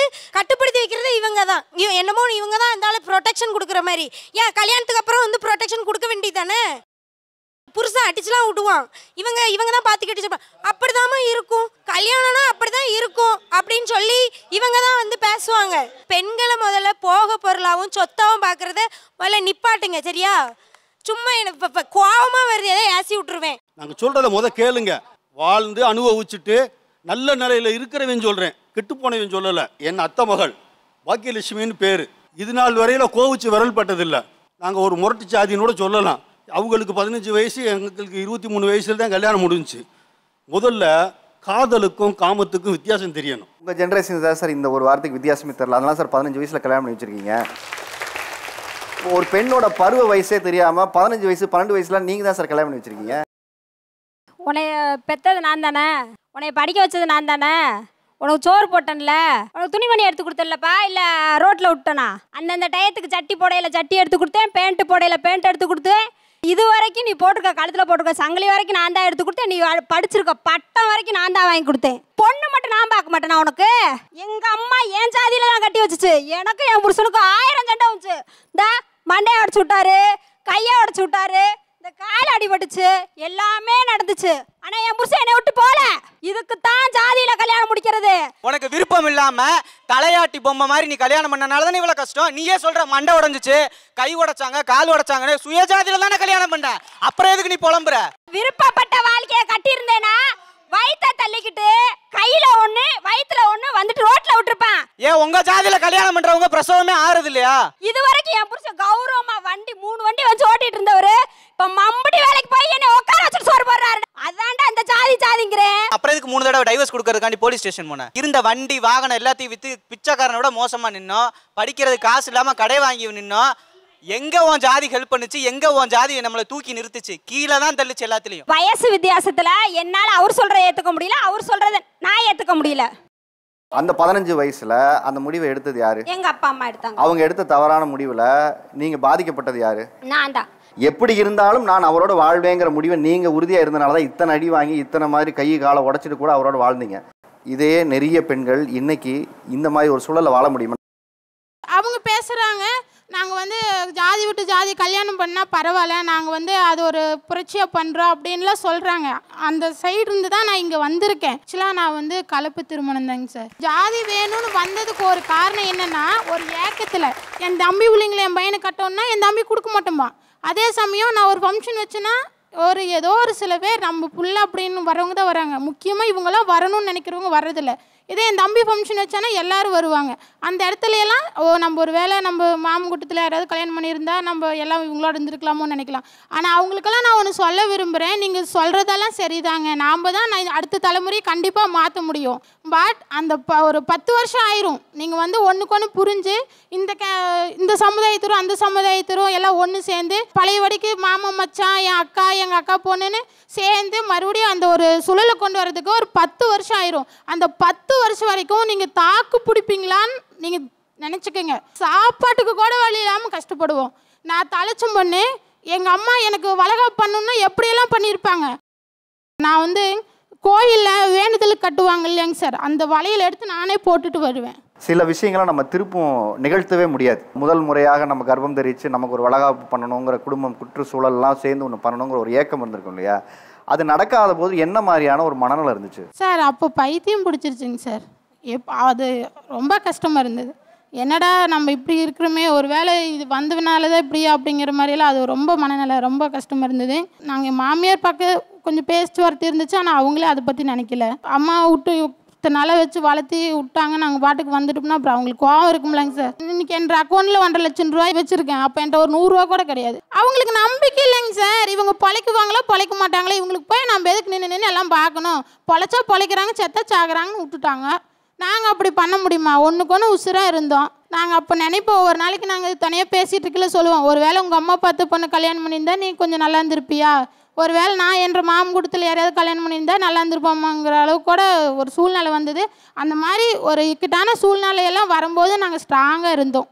Speaker 2: கட்டுப்படுத்தி வைக்கிறது இவங்க தான். என்னமோ இவங்க தான் இந்த ப்ரொடெக்ஷன் கொடுக்குற மாதிரி. ஏன் கல்யாணத்துக்கு அப்புறம் ப்ரொடெக்ஷன் கொடுக்க வேண்டியதானே? புருஷன் அடிச்சுலாம் விடுவான், இவங்க தான் பார்த்துக்கிட்டு இருப்பான். அப்படிதாம்மா இருக்கும், கல்யாணம்னா அப்படிதான் இருக்கும் அப்படின்னு சொல்லி இவங்க தான் பேசுவாங்க. பெண்களை முதல்ல போக பொருளாகவும் சொத்தாவும் பார்க்கறத முதல்ல நிப்பாட்டுங்க, சரியா? சும்மா எனக்கு கோவமா வருது, எதை ஏசி விட்டுருவேன்.
Speaker 12: நாங்கள் சொல்றத கேளுங்க. வாழ்ந்து அனுபவிச்சுட்டு நல்ல நிலையில இருக்கிறவன் சொல்றேன், கெட்டு போனவன் சொல்லலை. என் அத்தை மகள் பாக்கியலட்சுமின்னு பேரு. இது நாள் வரையில கோவிச்சு விரல் பட்டதில்லை. நாங்கள் ஒரு முரட்டு சாதினோட சொல்லலாம். அவங்களுக்கு 15 வயசு, எங்களுக்கு 23 வயசுல தான் கல்யாணம் முடிஞ்சிச்சு. முதல்ல காதலுக்கும் காமத்துக்கும் வித்தியாசம் தெரியணும்.
Speaker 1: உங்கள் ஜென்ரேஷன் தான் சார் இந்த ஒரு வார்த்தைக்கு வித்தியாசமே தெரியல. அதனால சார் 15 வயசில் கல்யாணம் பண்ணி வச்சுருக்கீங்க. ஒரு பெண்ணோட பருவ வயசே தெரியாமல் 15 வயசு 12 வயசுல நீங்கள் தான் சார் கல்யாணம் பண்ணி வச்சுருக்கீங்க.
Speaker 13: உன்னைய பெற்றது நான் தானே, உன்னைய படிக்க வச்சது நான் தானே, உனக்கு சோறு போட்டேன்ல, உனக்கு துணிமணி எடுத்து கொடுத்தேன்லப்பா, இல்லை ரோட்டில் விட்டேனா? அந்தந்த டயத்துக்கு சட்டி போடையில் சட்டி எடுத்து கொடுத்தேன், பேண்ட்டு போடையில் பேண்ட் எடுத்து கொடுத்தேன். இது வரைக்கும் நீ போட்டிருக்க, கழுத்தில் போட்டிருக்க சங்கிலி வரைக்கும் நான் தான் எடுத்து கொடுத்தேன். நீ படிச்சிருக்க பட்டம் வரைக்கும் நான் தான் வாங்கி கொடுத்தேன். பொண்ணு மட்டும் நான் பார்க்க மாட்டேனா உனக்கு? எங்கள் அம்மா என் ஜாதியில தான் கட்டி வச்சுச்சு. எனக்கு என் புருஷனுக்கு 1000 சண்டை வந்துச்சு. இந்த மண்டையை உடச்சு விட்டாரு, கையை உடச்சு விட்டாரு, இந்த கால் அடிபட்டுச்சு, எல்லாமே நடந்துச்சு. ஆனா என் புருஷன் என்னை விட்டு போல. இதுக்கு தான் ஜாதியில கல்யாணம் முடிக்கிறது.
Speaker 14: உனக்கு விருப்பம் இல்லாம தலையாட்டி பொம்மை மாதிரி நீ கல்யாணம் பண்ணனால தானே இவ்வளவு கஷ்டம். நீயே சொல்ற மண்டை உடைஞ்சிச்சு, கை உடைச்சாங்க, கால் உடைச்சாங்கன்னு சுயஜாதியில தானே கல்யாணம் பண்ண. அப்புறம் எதுக்கு நீ புலம்புற?
Speaker 13: விருப்பப்பட்ட வாழ்க்கையை கட்டி இருந்தேனா வயிற்ற தள்ளிக்கிட்டு கையில ஒண்ணு வயிற்றுல ஒண்ணு வந்துட்டு ரோட்ல விட்டுருப்பேன்.
Speaker 14: ஏன் உங்க ஜாதியில கல்யாணம் பண்றவங்க பிரசவமே ஆறுது இல்லையா?
Speaker 13: இது வரைக்கும் என் புருஷன் கௌரவமா வண்டி 3 வண்டி வச்சு ஓட்டிட்டு இருந்தவரு இப்ப மம்படி வேலைக்கு போய் என்ன உட்கார வச்சுட்டு சோறு போடுறாரு. அதான்டா அந்த ஜாதிங்கிறேன்.
Speaker 14: அப்புறம் இதுக்கு 3 தடவை டைவர்ஸ் கொடுக்கறதுக்காண்டி போலீஸ் ஸ்டேஷன் போனேன். இருந்த வண்டி வாகனம் எல்லாத்தையும் வித்து பிச்சைக்காரனோட மோசமா நின்னோம். படிக்கிறது காசு இல்லாம கடை வாங்கி நின்னோம். எங்க உன் ஜாதி ஹெல்ப் பண்ணுச்சு? எங்க உன் ஜாதி நம்மளை தூக்கி நிறுத்துச்சு? கீழே தான் தள்ளுச்சு எல்லாத்துலயும்.
Speaker 13: வயசு வித்தியாசத்துல என்னால அவர் சொல்றதை ஏத்துக்க முடியல, அவர் சொல்றதை நான் ஏத்துக்க முடியல.
Speaker 1: அந்த 15 வயசுல அந்த முடிவை எடுத்தது யாரு?
Speaker 13: எங்க அப்பா அம்மா எடுத்தாங்க.
Speaker 1: அவங்க எடுத்த தவறான முடிவுல நீங்க பாதிக்கப்பட்டது யாரு?
Speaker 13: நான் தான்.
Speaker 1: எப்படி இருந்தாலும் நான் அவரோட வாழ்வேங்கிற முடிவை நீங்கள் உறுதியாக இருந்தனால தான் இத்தனை அடி வாங்கி இத்தனை மாதிரி கை காலை உடச்சிட்டு கூட அவரோட வாழ்ந்தீங்க. இதே நிறைய பெண்கள் இன்னைக்கு இந்த மாதிரி ஒரு சூழலை வாழ முடியுமா?
Speaker 15: அவங்க பேசுகிறாங்க, நாங்கள் வந்து ஜாதி விட்டு ஜாதி கல்யாணம் பண்ணால் பரவாயில்ல, நாங்கள் வந்து அது ஒரு புரட்சியாக பண்ணுறோம் அப்படின்லாம் சொல்கிறாங்க. அந்த சைடு இருந்து தான் நான் இங்கே வந்திருக்கேன். ஆக்சுவலாக நான் வந்து கலப்பு திருமணம் தாங்க சார். ஜாதி வேணும்னு வந்ததுக்கு ஒரு காரணம் என்னென்னா, ஒரு ஏக்கத்தில் என் தம்பி பிள்ளைங்களை என் பையனை கட்டணும்னா என் தம்பி கொடுக்க மாட்டோமா. அதே சமயம் நான் ஒரு ஃபங்க்ஷன் வச்சேன்னா ஏதோ ஒரு சில பேர் நம்ம புள்ள அப்படின்னு வரவங்க தான் வராங்க. முக்கியமாக இவங்களாம் வரணும்னு நினைக்கிறவங்க வர்றதில்ல. இதே என் தம்பி ஃபங்க்ஷன் வச்சானா எல்லோரும் வருவாங்க. அந்த இடத்துல எல்லாம் நம்ம ஒரு வேளை நம்ம மாமங்குட்டத்தில் யாராவது கல்யாணம் பண்ணியிருந்தா நம்ம எல்லாம் இவங்களோட இருந்திருக்கலாமோன்னு நினைக்கலாம். ஆனால் அவங்களுக்கெல்லாம் நான் ஒன்று சொல்ல விரும்புகிறேன், நீங்கள் சொல்கிறதெல்லாம் சரிதாங்க, நாம் தான் நான் அடுத்த தலைமுறையை கண்டிப்பாக மாற்ற முடியும். பட் அந்த ஒரு 10 வருஷம் ஆயிரும். நீங்கள் வந்து ஒன்றுக்கு ஒன்று புரிஞ்சு இந்த சமுதாயத்தரும் அந்த சமுதாயத்தரும் எல்லாம் ஒன்று சேர்ந்து பழையபடிக்கு மாமன் மச்சான் எங்கள் அக்கா பொண்ணுன்னு சேர்ந்து மறுபடியும் அந்த ஒரு சூழலை கொண்டு வரதுக்கு ஒரு 10 வருஷம் ஆயிரும். அந்த 10 வருஷம் வரைக்கும் நீங்கள் தாக்கு பிடிப்பீங்களான்னு நீங்கள் நினச்சிக்கோங்க. சாப்பாட்டுக்கு கூட வழி இல்லாமல் கஷ்டப்படுவோம். நான் தலைச்சம் பண்ணு எங்கள் அம்மா எனக்கு வளகாப்பு பண்ணணுன்னா எப்படியெல்லாம் பண்ணியிருப்பாங்க. நான் வந்து கோயிலில் வேண்டுதல் கட்டுவாங்க இல்லைங்க சார், அந்த வளையல் எடுத்து நானே போட்டுட்டு வருவேன்.
Speaker 1: சில விஷயங்களை நம்ம திருப்பும் நிகழ்த்தவே முடியாது. முதல் முறையாக நம்ம கர்ப்பம் தெரிவித்து நமக்கு ஒரு வளகாப்பு பண்ணணுங்கிற குடும்பம் சுற்றுச்சூழல்லாம் சேர்ந்து ஒன்று பண்ணணுங்கிற ஒரு ஏக்கம் இருந்திருக்கும் இல்லையா? அது நடக்காத போது என்ன மாதிரியான ஒரு மனநிலை இருந்துச்சு
Speaker 15: சார்? அப்போ பைத்தியம் பிடிச்சிருச்சுங்க சார். அது ரொம்ப கஷ்டமாக இருந்தது. என்னடா நம்ம இப்படி இருக்கிறோமே, ஒரு வேளை இது வந்ததுனால தான் இப்படியா அப்படிங்கிற மாதிரியெல்லாம் அது ரொம்ப மனநிலை ரொம்ப கஷ்டமாக இருந்தது. நாங்கள் மாமியார் பார்க்க கொஞ்சம் பேச்சுவார்த்தை இருந்துச்சு, ஆனால் அவங்களே அதை பற்றி நினைக்கல. அம்மா விட்டு இத்தனை வச்சு வளர்த்தி விட்டாங்க, நாங்கள் பாட்டுக்கு வந்துட்டோம்னா அப்புறம் அவங்களுக்கு கோவம் இருக்கும்லங்க சார். இன்னைக்கு என் அக்கௌண்ட்டில் 1.5 லட்சம் ரூபாய் வச்சுருக்கேன், அப்போ என்கிட்ட ஒரு 100 ரூபா கூட கிடையாது. அவங்களுக்கு நம்பிக்கை இல்லைங்க சார். இவங்க பொழைக்குவாங்களா பொழைக்க மாட்டாங்களா, இவங்களுக்கு போய் நம்ம எதுக்கு நின்று எல்லாம் பார்க்கணும், பொழைச்சா பொழைக்கிறாங்க செத்தா சாகுறாங்கன்னு விட்டுட்டாங்க. நாங்கள் அப்படி பண்ண முடியுமா? ஒன்றுக்கு ஒன்று உசுராக இருந்தோம். நாங்கள் அப்போ நினைப்போம், ஒரு நாளைக்கு நாங்கள் தனியாக பேசிகிட்டு இருக்கல சொல்லுவோம், ஒரு வேளை உங்கள் அம்மா பார்த்து பொண்ணு கல்யாணம் பண்ணியிருந்தா நீ கொஞ்சம் நல்லா இருந்திருப்பியா, ஒரு வேளை நான் என்ற மாமங்குட்டத்தில் யாரையாவது கல்யாணம் பண்ணியிருந்தா நல்லா இருந்திருப்போமாங்கிற அளவுக்கு கூட ஒரு சூழ்நிலை வந்தது. அந்த மாதிரி ஒரு இக்கட்டான சூழ்நிலையெல்லாம் வரும்போது நாங்கள் ஸ்ட்ராங்காக இருந்தோம்.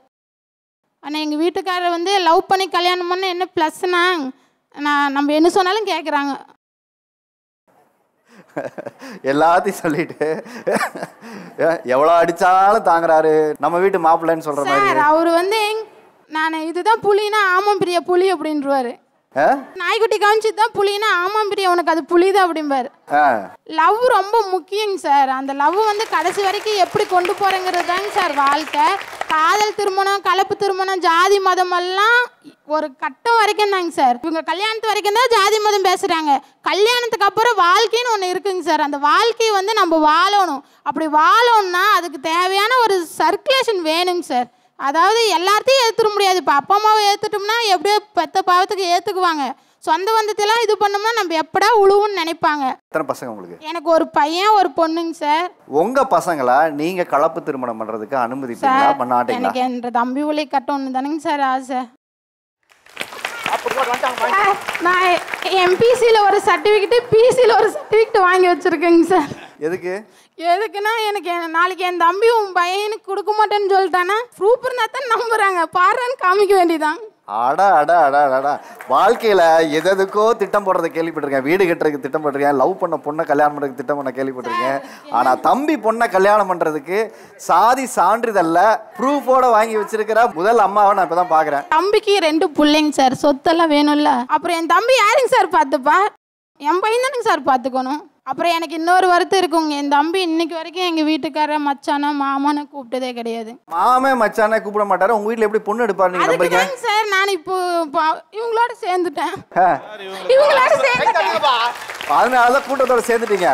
Speaker 15: ஆனால் எங்கள் வீட்டுக்காரர் வந்து லவ் பண்ணி கல்யாணம் பண்ண என்ன ப்ளஸ்னா, நம்ம என்ன சொன்னாலும் கேட்குறாங்க.
Speaker 1: எல்லாத்தையும் சொல்லிட்டு எவ்வளோ அடித்தாலும் தாங்குறாரு நம்ம வீட்டு மாப்பிள்ளைன்னு சொல்கிற மாதிரி.
Speaker 15: அவர் வந்து நான் இதுதான் புலினா ஆமாம் பிரியா புலி அப்படின்றவாரு. நாய்க்குட்டி காமிச்சு தான் புலினா ஆமாம் பிரியா உனக்கு அது புலிதான் அப்படிம்பாரு. லவ் ரொம்ப முக்கியங்க சார். அந்த லவ் வந்து கடைசி வரைக்கும் எப்படி கொண்டு போறேங்கிறது தாங்க சார் வாழ்க்கை. காதல் திருமணம், கலப்பு திருமணம், ஜாதி மதம் எல்லாம் ஒரு கட்டம் வரைக்கும் தாங்க சார். இவங்க கல்யாணத்து வரைக்கும் தான் ஜாதி மதம் பேசுறாங்க. கல்யாணத்துக்கு அப்புறம் வாழ்க்கைன்னு ஒன்று இருக்குங்க சார். அந்த வாழ்க்கையை வந்து நம்ம வாழணும். அப்படி வாழணும்னா அதுக்கு தேவையான ஒரு சர்க்குலேஷன் வேணுங்க சார். அதாவது எல்லாத்தையும் ஏற்றுட முடியாது. இப்போ அப்பா அம்மாவை ஏற்றுட்டோம்னா எப்படியோ பெத்த பாவத்துக்கு ஏற்றுக்குவாங்க. சொந்த பந்தத்தெல்லாம் இது பண்ணோம்னா நம்ம எப்படா உழுவுன்னு நினைப்பாங்க.
Speaker 1: எத்தனை பசங்க உங்களுக்கு?
Speaker 15: எனக்கு ஒரு பையன் ஒரு பொண்ணுங்க சார்.
Speaker 1: உங்க பசங்களா நீங்க கலப்பு திருமணம் பண்றதுக்கு அனுமதிப்பீங்களா பண்ணாட்டீங்களா?
Speaker 15: எனக்கு என்ற தம்பி உலை கட்டணும் தானுங்க சார் ஆசை. நான் எம்பிசியில் ஒரு சர்டிஃபிகேட்டு, பிசியில் ஒரு சர்டிஃபிகேட் வாங்கி வச்சுருக்கேங்க சார். எதுக்குன்னா எனக்கு நாளைக்கு என் தம்பி உன் பையனுக்கு கொடுக்க மாட்டேன்னு சொல்லிட்டானா ப்ரூஃப் இருந்தால் தான் நம்புறாங்க, பாடுறான்னு காமிக்க வேண்டியதான்.
Speaker 1: அடா அடா அடா அடா வாழ்க்கையில் எதுக்கோ திட்டம் போடுறதை கேள்விப்பட்டிருக்கேன். வீடு கட்டுறதுக்கு திட்டம் போட்டிருக்கேன், லவ் பண்ண பொண்ணை கல்யாணம் பண்ணுறதுக்கு திட்டம் பண்ண கேள்விப்பட்டிருக்கேன். ஆனால் தம்பி பொண்ணை கல்யாணம் பண்ணுறதுக்கு சாதி சான்றிதழில் ப்ரூஃபோட வாங்கி வச்சிருக்கிற முதல் அம்மாவை நான் இப்போ தான் பார்க்குறேன்.
Speaker 15: தம்பிக்கு 2 பிள்ளைங்க சார், சொத்தெல்லாம் வேணும்ல. அப்புறம் என் தம்பி யாருங்க சார் பார்த்துப்பா? என் பையன் தானுங்க சார் பார்த்துக்கணும். அப்புறம் எனக்கு இன்னொரு வருத்தம் இருக்குங்க, என் தம்பி இன்னைக்கு வரைக்கும் எங்கள் வீட்டுக்காரர் மச்சானா மாமான்னு கூப்பிட்டதே கிடையாது.
Speaker 1: மாமே மச்சானே கூப்பிட மாட்டாரு. உங்க வீட்டில் எப்படி பொண்ணு எடுப்பாரு நீங்க நம்புறீங்க
Speaker 15: சார்? நான் இப்போ இவங்களோட சேர்ந்துட்டேன். இவங்களோட சேர்ந்துட்டேன்.
Speaker 1: அதனாலதான் கூட்டத்தோட சேர்ந்துட்டீங்க.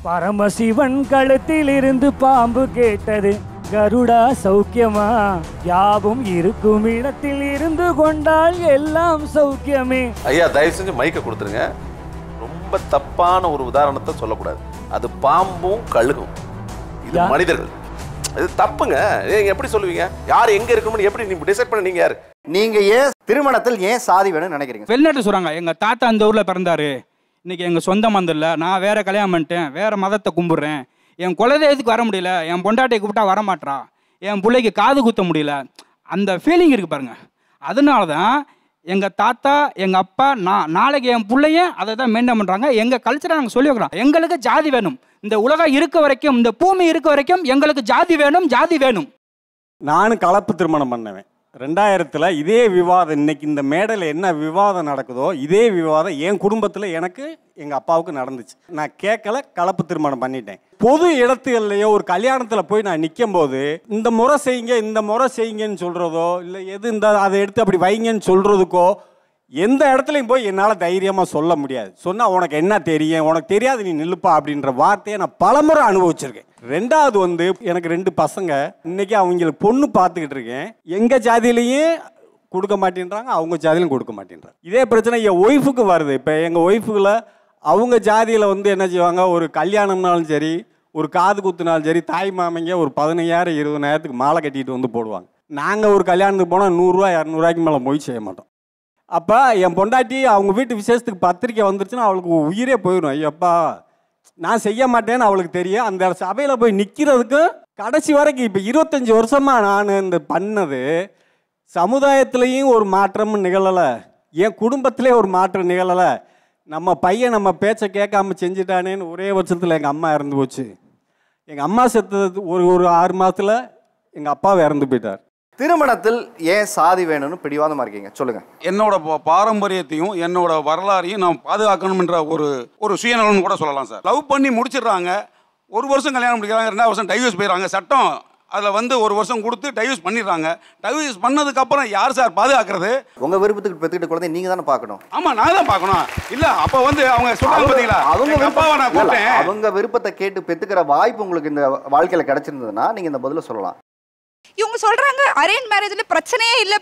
Speaker 16: பரமசிவன் கழுத்தில் இருந்து பாம்பு கேட்டது, கருடா சௌக்கியமா, யாவும் இருக்கும் இடத்தில் இருந்து கொண்டால் எல்லாம் சௌக்கியமே.
Speaker 17: ஐயா தயவு செஞ்சு மைக்க கொடுத்துருங்க. ரொம்ப தப்பான ஒரு உதாரணத்தை சொல்லக்கூடாது. அது பாம்பும் கழுகும், இது மனிதர்கள். இது தப்புங்க. நீங்க எப்படி சொல்லுவீங்க? யார் எங்க இருக்கும்னு எப்படி நீங்க டிசைட் பண்ண? நீங்க யாரு?
Speaker 1: நீங்க ஏன் திருமணத்தில் ஏன் சாதி வேணும்னு நினைக்கிறீங்க?
Speaker 11: வெளிநாட்டு சொல்றாங்க எங்க தாத்தா அந்த ஊர்ல பிறந்தாரு, இன்னைக்கு எங்க சொந்த மந்தம் இல்லை, நான் வேற கல்யாணம் பண்ணிட்டேன், வேற மதத்தை கும்பிடுறேன், என் குலதெய்வத்துக்கு வர முடியல, என் பொண்டாட்டியை கூப்பிட்டா வரமாட்டா, என் பிள்ளைக்கு காது குத்த முடியல. அந்த ஃபீலிங் இருக்கு பாருங்க, அதனால தான் எங்கள் தாத்தா எங்கள் அப்பா நாளைக்கு என் பிள்ளையும் அதை தான் மெயின்டைன் பண்ணுறாங்க. எங்கள் கல்ச்சரை நாங்கள் சொல்லி வைக்கிறோம். எங்களுக்கு ஜாதி வேணும். இந்த உலகம் இருக்க வரைக்கும், இந்த பூமி இருக்க வரைக்கும் எங்களுக்கு ஜாதி வேணும், ஜாதி வேணும்.
Speaker 18: நானும் கலப்பு திருமணம் பண்ணவேன் 2000. இதே விவாதம் இன்னைக்கு இந்த மேடையில் என்ன விவாதம் நடக்குதோ இதே விவாதம் என் குடும்பத்தில் எனக்கு எங்கள் அப்பாவுக்கு நடந்துச்சு. நான் கேட்கல, கலப்பு திருமணம் பண்ணிட்டேன். பொது இடத்துகள்லையோ ஒரு கல்யாணத்தில் போய் நான் நிற்கும் போது இந்த முறை செய்யுங்க இந்த முறை செய்யுங்கன்னு சொல்கிறதோ இல்லை எது இந்த அதை எடுத்து அப்படி வைங்கன்னு சொல்கிறதுக்கோ எந்த இடத்துலையும் போய் என்னால் தைரியமாக சொல்ல முடியாது. சொன்னால் உனக்கு என்ன தெரியும், உனக்கு தெரியாது, நீ நில்லுப்பா அப்படின்ற வார்த்தையை நான் பலமுறை அனுபவிச்சிருக்கேன். ரெண்டாவது வந்து எனக்கு 2 பசங்க. இன்னைக்கு அவங்களுக்கு பொண்ணு பார்த்துக்கிட்டு இருக்கேன். எங்கள் ஜாதியிலையும் கொடுக்க மாட்டேன்றாங்க, அவங்க ஜாதியிலும் கொடுக்க மாட்டேன்றாங்க. இதே பிரச்சனை என் ஒய்ஃபுக்கு வருது. இப்போ எங்கள் ஒய்ஃபுக்குள்ள அவங்க ஜாதியில் வந்து என்ன செய்வாங்க, ஒரு கல்யாணம்னாலும் சரி ஒரு காது குத்துனாலும் சரி தாய் மாமைங்க ஒரு 15,000 20,000க்கு மாலை கட்டிட்டு வந்து போடுவாங்க. நாங்கள் ஒரு கல்யாணத்துக்கு போனால் 100 ரூபா 200 ரூபாய்க்கு மேலே மொய் செய்ய மாட்டோம். அப்போ என் பொண்டாட்டி அவங்க வீட்டு விசேஷத்துக்கு பத்திரிக்கை வந்துருச்சுன்னா அவளுக்கு உயிரே போயிடும். ஐயப்பா நான் செய்ய மாட்டேன்னு அவளுக்கு தெரியும். அந்த சபையில் போய் நிற்கிறதுக்கு கடைசி வரைக்கும் இப்போ 25 வருஷமாக நான் இந்த பண்ணது சமுதாயத்துலேயும் ஒரு மாற்றம் நிகழலை, என் குடும்பத்திலே ஒரு மாற்றம் நிகழலை. நம்ம பையன் நம்ம பேச்சை கேட்காம செஞ்சுட்டானேன்னு ஒரே வருஷத்தில் எங்கள் அம்மா இறந்து போச்சு. எங்கள் அம்மா செத்தது ஒரு 6 மாதத்தில் எங்கள் அப்பாவை இறந்து போயிட்டார்.
Speaker 1: திருமணத்தில் ஏன் சாதி வேணும்னு பிடிவாதமா இருக்கீங்க, சொல்லுங்க.
Speaker 19: என்னோட பாரம்பரியத்தையும் என்னோட வரலாறையும் நான் பாதுகாக்கணும்ன்ற ஒரு சுயநலம்னு கூட சொல்லலாம் சார். லவ் பண்ணி முடிச்சிடுறாங்க, 1 வருஷம் கல்யாணம் முடிக்கிறாங்க, 2வது வருஷம் டைவர்ஸ் போயிடறாங்க. சட்டம் அதில் வந்து 1 வருஷம் கொடுத்து டைவர்ஸ் பண்ணிடுறாங்க. டைவர்ஸ் பண்ணதுக்கப்புறம் யார் சார் பாதுகாக்கிறது?
Speaker 1: உங்க விருப்பத்துக்கு பெற்றுக்கிட்ட குழந்தை நீங்க தானே பார்க்கணும்.
Speaker 19: ஆமாம், நான் தான் பார்க்கணும். இல்லை அப்போ வந்து அவங்க சொல்றாங்க பார்த்தீங்களா, அவங்க அப்பாவை நான் கூப்பிட்டேன்.
Speaker 1: அவங்க விருப்பத்தை கேட்டு பெற்றுக்கிற வாய்ப்பு உங்களுக்கு இந்த வாழ்க்கையில் கிடைச்சிருந்ததுன்னா நீங்க இந்த பதில சொல்லலாம்.
Speaker 20: இவங்க சொல்றாங்க அரேஞ்ச் மேரேஜ்ல பிரச்சனையே இல்லை.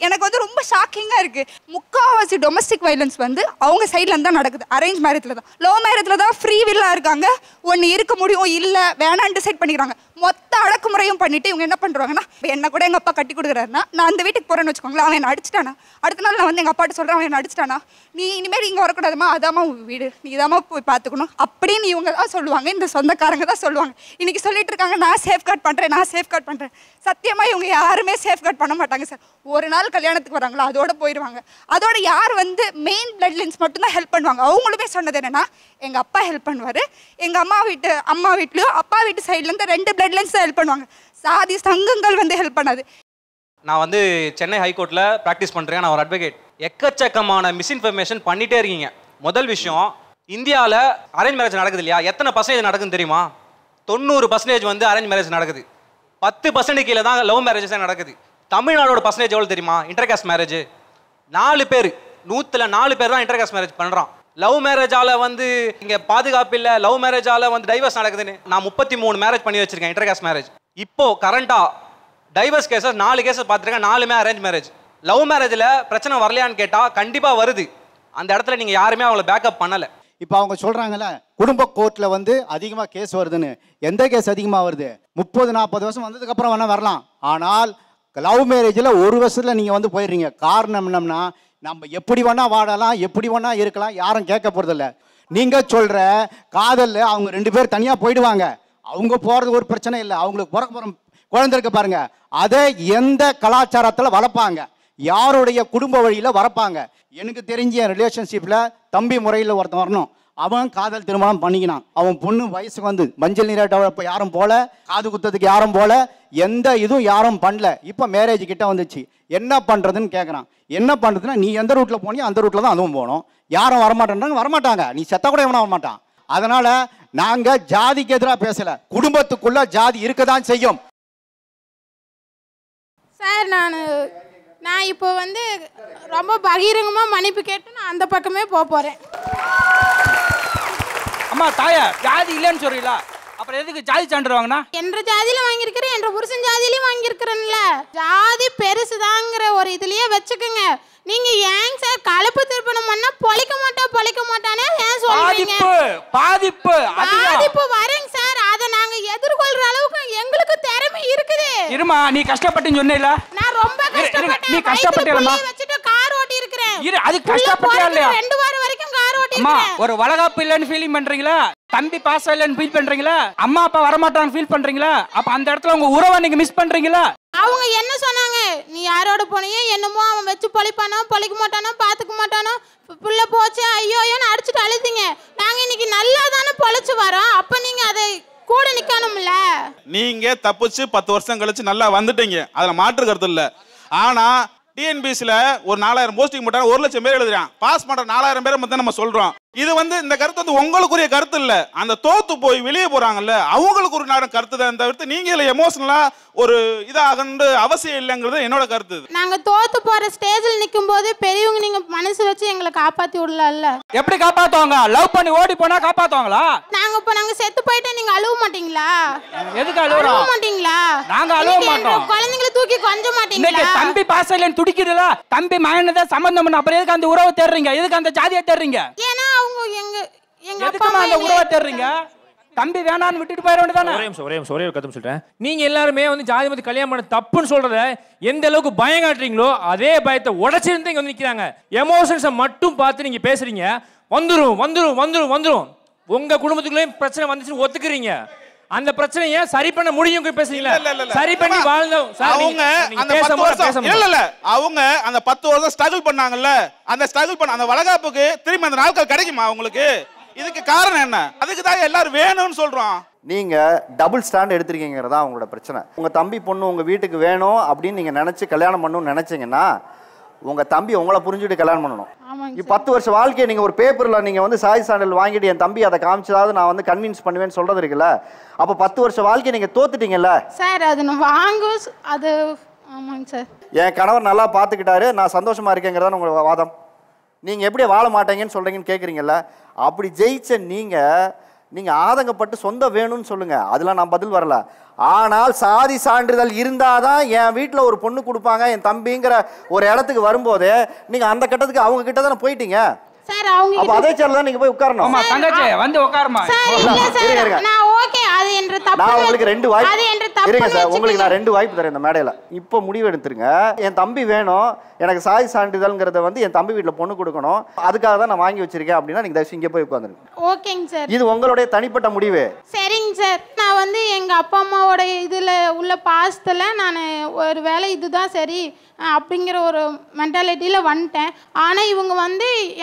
Speaker 20: எனக்கு வந்து ரொம்ப ஷாக்கிங்கா இருக்கு. முக்காவாசி டொமஸ்டிக் வயலன்ஸ் வந்து அவங்க சைட்ல இருந்து தான் நடக்குது. அரேஞ்ச் மேரேஜ்ல தான், லவ் மேரேஜ்ல தான் ஃப்ரீ வில்லா இருக்காங்க. ஒன்னு இருக்க முடியும் இல்ல வேணான்னு டிசைட் பண்ணிக்கிறாங்க. மொத்த அடக்குமுறையும் பண்ணிட்டு இவங்க என்ன பண்றாங்கன்னா, என்ன கூட எங்க அப்பா கட்டி கொடுக்குறாருன்னா நான் அந்த வீட்டுக்கு போறேன்னு வச்சுக்கோங்களேன், அவன் என்ன அடிச்சிட்டானா, அடுத்த நாள் நான் வந்து எங்க அப்பாட்ட சொல்றேன் அவன் என்ன அடிச்சிட்டானா, நீ இனிமேல் இங்க வரக்கூடாதுமா, அதாமா வீடு, நீ இதாமா போய் பாத்துக்கணும் அப்படின்னு இவங்க தான் சொல்லுவாங்க. இந்த சொந்தக்காரங்க தான் சொல்லுவாங்க. இன்னைக்கு சொல்லிட்டு இருக்காங்க நான் சேஃப்கார்ட் பண்றேன், நான் சேஃப்கார்ட் பண்றேன். சத்தியமா இவங்க யாருமே சேஃப்கார்ட் பண்ண மாட்டாங்க சார். ஒரு நாள் கல்யாணத்துக்கு வராங்களா அதோட போயிடுவாங்க. அதோட யார் வந்து மெயின் பிளட் லைன்ஸ் மட்டும் தான் ஹெல்ப் பண்ணுவாங்க. அவங்களுமே சொன்னது என்னன்னா, எங்க அப்பா ஹெல்ப் பண்ணுவாரு, எங்க அம்மா வீட்லயும் அப்பா வீட்டு சைட்ல இருந்து 2 பிளட் லைன்ஸ் தான் ஹெல்ப் பண்ணுவாங்க. சாதி சங்கங்கள் வந்து ஹெல்ப் பண்ணாது.
Speaker 4: நான் வந்து சென்னை ஹைகோர்ட்டில் ப்ராக்டிஸ் பண்ணுறேன். நான் ஒரு அட்வொகேட். எக்கச்சக்கமான மிஸ்இன்ஃபர்மேஷன் பண்ணிகிட்டே இருக்கீங்க. முதல் விஷயம், இந்தியாவில் அரேஞ்ச் மேரேஜ் நடக்குது இல்லையா, எத்தனை பர்சன்டேஜ் நடக்குதுன்னு தெரியுமா? 90% வந்து அரேஞ்ச் மேரேஜ் நடக்குது. 10% கீழே தான் லவ் மேரேஜஸ் நடக்குது. தமிழ்நாடோட பர்சன்டேஜ் எவ்வளோ தெரியுமா? இன்டர்காஸ்ட் மேரேஜ் 4 பேர், 100ல் 4 பேர் தான் இன்டர்காஸ்ட் மேரேஜ் பண்ணுறான். லவ் மேரேஜால் வந்து இங்கே பாதுகாப்பு இல்லை, லவ் மேரேஜால் வந்து டைவர்ஸ் நடக்குதுன்னு நான் 33 மேரேஜ் பண்ணி வச்சிருக்கேன், இன்டர்காஸ்ட் மேரேஜ். இப்போ கரண்டாக டைவர்ஸ் கேசஸ் 4 கேசஸ் பார்த்துருக்கேன், 4மே அரேஞ்ச் மேரேஜ். லவ் மேரேஜில் பிரச்சனை வரலையான்னு கேட்டால் கண்டிப்பாக வருது. அந்த இடத்துல நீங்கள் யாருமே அவங்கள பேக்கப் பண்ணலை.
Speaker 21: இப்போ அவங்க சொல்கிறாங்கல்ல குடும்ப கோர்ட்டில் வந்து அதிகமாக கேஸ் வருதுன்னு. எந்த கேஸ் அதிகமாக வருது? 30-40 வருஷம் வந்ததுக்கப்புறம் வேணால் வரலாம். ஆனால் லவ் மேரேஜில் 1 வருஷத்தில் நீங்கள் வந்து போயிடுறீங்க. காரணம் என்னம்னா, நம்ம எப்படி வேணால் வாடலாம், எப்படி வேணால் இருக்கலாம், யாரும் கேட்க போகிறதில்ல. நீங்கள் சொல்கிற காதலில் அவங்க 2 பேர் தனியாக போயிடுவாங்க. அவங்க போகிறது ஒரு பிரச்சனை இல்லை. அவங்களுக்கு பிறக்க போகிற குழந்தை இருக்க பாருங்க, அதை எந்த கலாச்சாரத்தில் வளர்ப்பாங்க, யாருடைய குடும்ப வழியில் வளர்ப்பாங்க. எனக்கு தெரிஞ்ச என் ரிலேஷன்ஷிப்பில் தம்பி முறையில் ஒருத்தன் வரணும். அவன் காதல் திருமணம் பண்ணிக்கினான். அவன் பொண்ணு வயசுக்கு வந்து மஞ்சள் நீராட்ட யாரும் போல, காது குத்ததுக்கு யாரும் போல, எந்த இதுவும் யாரும் பண்ணல. இப்போ மேரேஜ் கிட்ட வந்துச்சு, என்ன பண்ணுறதுன்னு கேட்குறான். என்ன பண்ணுறதுன்னா, நீ எந்த ரூட்டில் போனியோ அந்த ரூட்டில் தான் அதுவும் போகணும். யாரும் வரமாட்டேன்றாங்க, வரமாட்டாங்க. நீ செத்த கூட எவனா வரமாட்டான். அதனால் நாங்கள் ஜாதிக்கு எதிராக பேசலை, குடும்பத்துக்குள்ளே ஜாதி இருக்க தான் செய்யும்.
Speaker 15: சார் நான் இப்போ வந்து ரொம்ப பகிரங்கமாக மன்னிப்பு கேட்டு நான் அந்த பக்கமே போகிறேன்.
Speaker 11: அம்மா தாயா, ஜாதி இல்லைன்னு சொல்றீங்களா? அப்புறம் எதுக்கு ஜாதி சான்று வாங்கினா?
Speaker 15: என்ற ஜாதியில வாங்கியிருக்கிறேன், என்ற புருஷன் ஜாதியிலையும் வாங்கியிருக்கிறேன்ல. ஜாதி பெருசுதாங்கிற ஒரு இதுலயே வச்சுக்கோங்க. நீங்க ஏன் சார் கலப்பு திருப்பணம் பண்ணா பொழைக்க மாட்டானே ஏன் சொல்றீங்க?
Speaker 11: பாதிப்பு
Speaker 15: வரேங்க சார். அதை நாங்க எதிர்கொள்ற அளவுக்கு எங்களுக்கு திறமை இருக்குது.
Speaker 11: இருமா, நீ கஷ்டப்பட்டுன்னு சொன்னீல.
Speaker 15: நான் ரொம்ப கஷ்டப்பட்டேன்.
Speaker 11: நீ கஷ்டப்பட்டேலமா?
Speaker 15: வச்சிட்டு கார் ஓட்டி இருக்கறேன்.
Speaker 11: இரு, அது கஷ்டப்பட்டியா இல்லையா?
Speaker 15: 2 வாரம் வரைக்கும் கார் ஓட்டி
Speaker 11: அம்மா,
Speaker 15: இருக்கேன்.
Speaker 11: ஒரு வளகாப்பு இல்லன்னு ஃபீலிங் பண்றீங்களா? தம்பி பாஸ் இல்லன்னு ஃபீல் பண்றீங்களா? அம்மா அப்பா வர மாட்டாங்க ஃபீல் பண்றீங்களா? அப்ப அந்த இடத்துல உங்க உறவை நீங்க மிஸ் பண்றீங்களா?
Speaker 15: அவங்க என்ன சொன்னாங்க, நீ யாரோட போனியோ என்னமோ அவன் வச்சு பொழைப்பானோ பொழைக்க மாட்டானோ பார்த்துக்க மாட்டானோ புள்ள போச்சு ஐயோயோன்னு அடிச்சுட்டு அழுதிங்க. நாங்கள் இன்னைக்கு நல்லா தானே பொழைச்சி வரோம், அப்போ நீங்கள் அதை கூட நிற்கணும்ல.
Speaker 3: நீங்கள் தப்பிச்சு 10 வருஷம் கழிச்சு நல்லா வந்துட்டீங்க, அதில் மாற்று கருத்து இல்லை. ஆனால் டிஎன்பிஎஸ்சியில் ஒரு 4000 போஸ்டிங் போட்டால் 1 லட்சம் பேர் எழுதுறான், பாஸ் பண்ணுற 4000 பேரை மட்டும் நம்ம சொல்கிறோம். இது இந்த கருத்து உங்களுக்குரிய கருத்து இல்லை, அந்த தோத்து போய் வெளியே போகிறாங்கல்ல அவங்களுக்கு ஒரு நேரம் கருத்து தான் தவிர்த்து நீங்கள் இதில் எமோஷனலாக ஒரு இதாகணுன்ற அவசியம் இல்லைங்கிறது என்னோட கருத்து.
Speaker 15: நாங்கள் தோத்து போகிற ஸ்டேஜில் நிற்கும் போது பெரியவங்க நீங்கள் மனசு வச்சு எங்களை காப்பாற்றி விடலாம்ல.
Speaker 11: எப்படி காப்பாற்றுவாங்க? லவ் பண்ணி ஓடி போனால் காப்பாற்றுவாங்களா?
Speaker 15: நாங்கள் செத்து போயிட்டு நீங்கள் அழுவ மாட்டீங்களா?
Speaker 11: எதுக்கு அழுவ
Speaker 15: மாட்டீங்களா?
Speaker 11: நாங்கள் அழுவ மாட்டோம்.
Speaker 15: குழந்தைங்களை தூக்கி கொஞ்ச மாட்டீங்களா?
Speaker 11: தம்பி பாசையில துடிக்குதுல, தம்பி மகனதான் சம்பந்தம் பண்ண, அப்புறம் எதுக்கு அந்த உறவை தேடுறீங்க? எதுக்கு அந்த ஜாதியை தேடுறீங்க?
Speaker 15: ஏன்னா அவங்க
Speaker 11: எதுக்குமா அந்த உறவை தேடுறீங்க? தம்பி வேணான்னு விட்டுட்டு போயிட வேண்டியதானே?
Speaker 5: ஒரே ஒரு கதை சொல்லிட்டேன். நீங்க எல்லாருமே ஜாதி மத்தி கல்யாணம் பண்ண தப்புன்னு சொல்றத எந்த அளவுக்கு பயம் காட்டுறீங்களோ அதே பயத்தை உடைச்சிருந்து இங்க நிக்கிறாங்க. எமோஷன்ஸை மட்டும் பார்த்து நீங்க பேசுறீங்க. வந்துரும் உங்க குடும்பத்துக்குள்ளேயும் பிரச்சனை வந்துச்சுன்னு ஒத்துக்கிறீங்க. அந்த பிரச்சனையை சரி பண்ண முடியும் பேசுறீங்களா? சரி பண்ணி வாழ்ந்தோம்.
Speaker 3: அவங்க அந்த 10 வருஷம் இல்ல அவங்க அந்த 10 வருஷம் ஸ்ட்ரகிள் பண்ணாங்கல்ல, அந்த ஸ்ட்ரகிள் பண்ண அந்த வளகாப்புக்கு திரும்பி அந்த நாட்கள் கிடைக்குமா உங்களுக்கு? இதுக்கு காரணம் என்ன? அதுக்கு தான் எல்லாரும் வேணும்னு சொல்றோம்.
Speaker 1: நீங்க டபுள் ஸ்டாண்ட் எடுத்திருக்கீங்கிறதா அவங்களோட பிரச்சனை. உங்க தம்பி பொண்ணு உங்க வீட்டுக்கு வேணும் அப்படின்னு நீங்க நினைச்சு கல்யாணம் பண்ணணும்னு நினைச்சீங்கன்னா உங்க தம்பி உங்களை புரிஞ்சுட்டு கல்யாணம் பண்ணணும். 10 வருஷ வாழ்க்கையை நீங்க ஒரு பேப்பர்ல நீங்க சாய் சாண்டல் வாங்கிட்டு என் தம்பி அதை காமிச்சதாவது நான் கன்வின்ஸ் பண்ணுவேன்னு சொல்றது இருக்குல்ல, அப்ப 10 வருஷ வாழ்க்கையை நீங்க தோத்துட்டீங்கல்ல
Speaker 15: சார். அது அது ஆமாங்க சார்.
Speaker 1: என் கணவர் நல்லா பார்த்துக்கிட்டாரு, நான் சந்தோஷமா இருக்கேங்கிறதா உங்களோட வாதம். நீங்க எப்படி வாழ மாட்டேங்கன்னு சொல்றீங்கன்னு கேட்குறீங்கல்ல, அப்படி ஜெயிச்ச நீங்க ஆதங்கப்பட்டு சொந்த வேணும்னு சொல்லுங்க, அதெல்லாம் நான் பதில் வரல. ஆனால் சாதி சான்றிதழ் இருந்தாதான் என் வீட்டில் ஒரு பொண்ணு கொடுப்பாங்க என் தம்பிங்கிற ஒரு இடத்துக்கு வரும்போது நீங்க அந்த கட்டத்துக்கு அவங்க கிட்ட தானே போயிட்டீங்க.
Speaker 15: சார் அவங்க
Speaker 1: அப்ப அதே சேர்ல தான் நீங்க போய் உட்காரணும்.
Speaker 11: ஆமா தங்கச்சி வந்து உட்காருமா.
Speaker 15: நான் ஓகே, அது என்ற தப்பு.
Speaker 1: நான் உங்களுக்கு 2 வாய்ப்பு
Speaker 15: அது என்ற தப்பு.
Speaker 1: இருங்க சார், உங்களுக்கு நான் 2 வாய்ப்பு தரேன் இந்த மேடையில. இப்போ முடிவு எடுத்துருங்க. என் தம்பி வேணும், எனக்கு சாதி சான்றிதழ்ங்கிறத என் தம்பி வீட்டில் பொண்ணு கொடுக்கணும், அதுக்காக தான் நான் வாங்கி வச்சிருக்கேன் அப்படின்னா நீங்க தயவுசெய்து இங்கே போய் உட்காந்துருங்க.
Speaker 15: ஓகேங்க சார்.
Speaker 1: இது உங்களுடைய தனிப்பட்ட முடிவு.
Speaker 15: சரிங்க சார். நான் எங்க அப்பா அம்மாவோட இதுல உள்ள பாசத்துல நான் ஒரு வேலை இதுதான் சரி அப்படிங்கிற ஒரு மென்டாலிட்டியில் வந்துட்டேன். ஆனால் இவங்க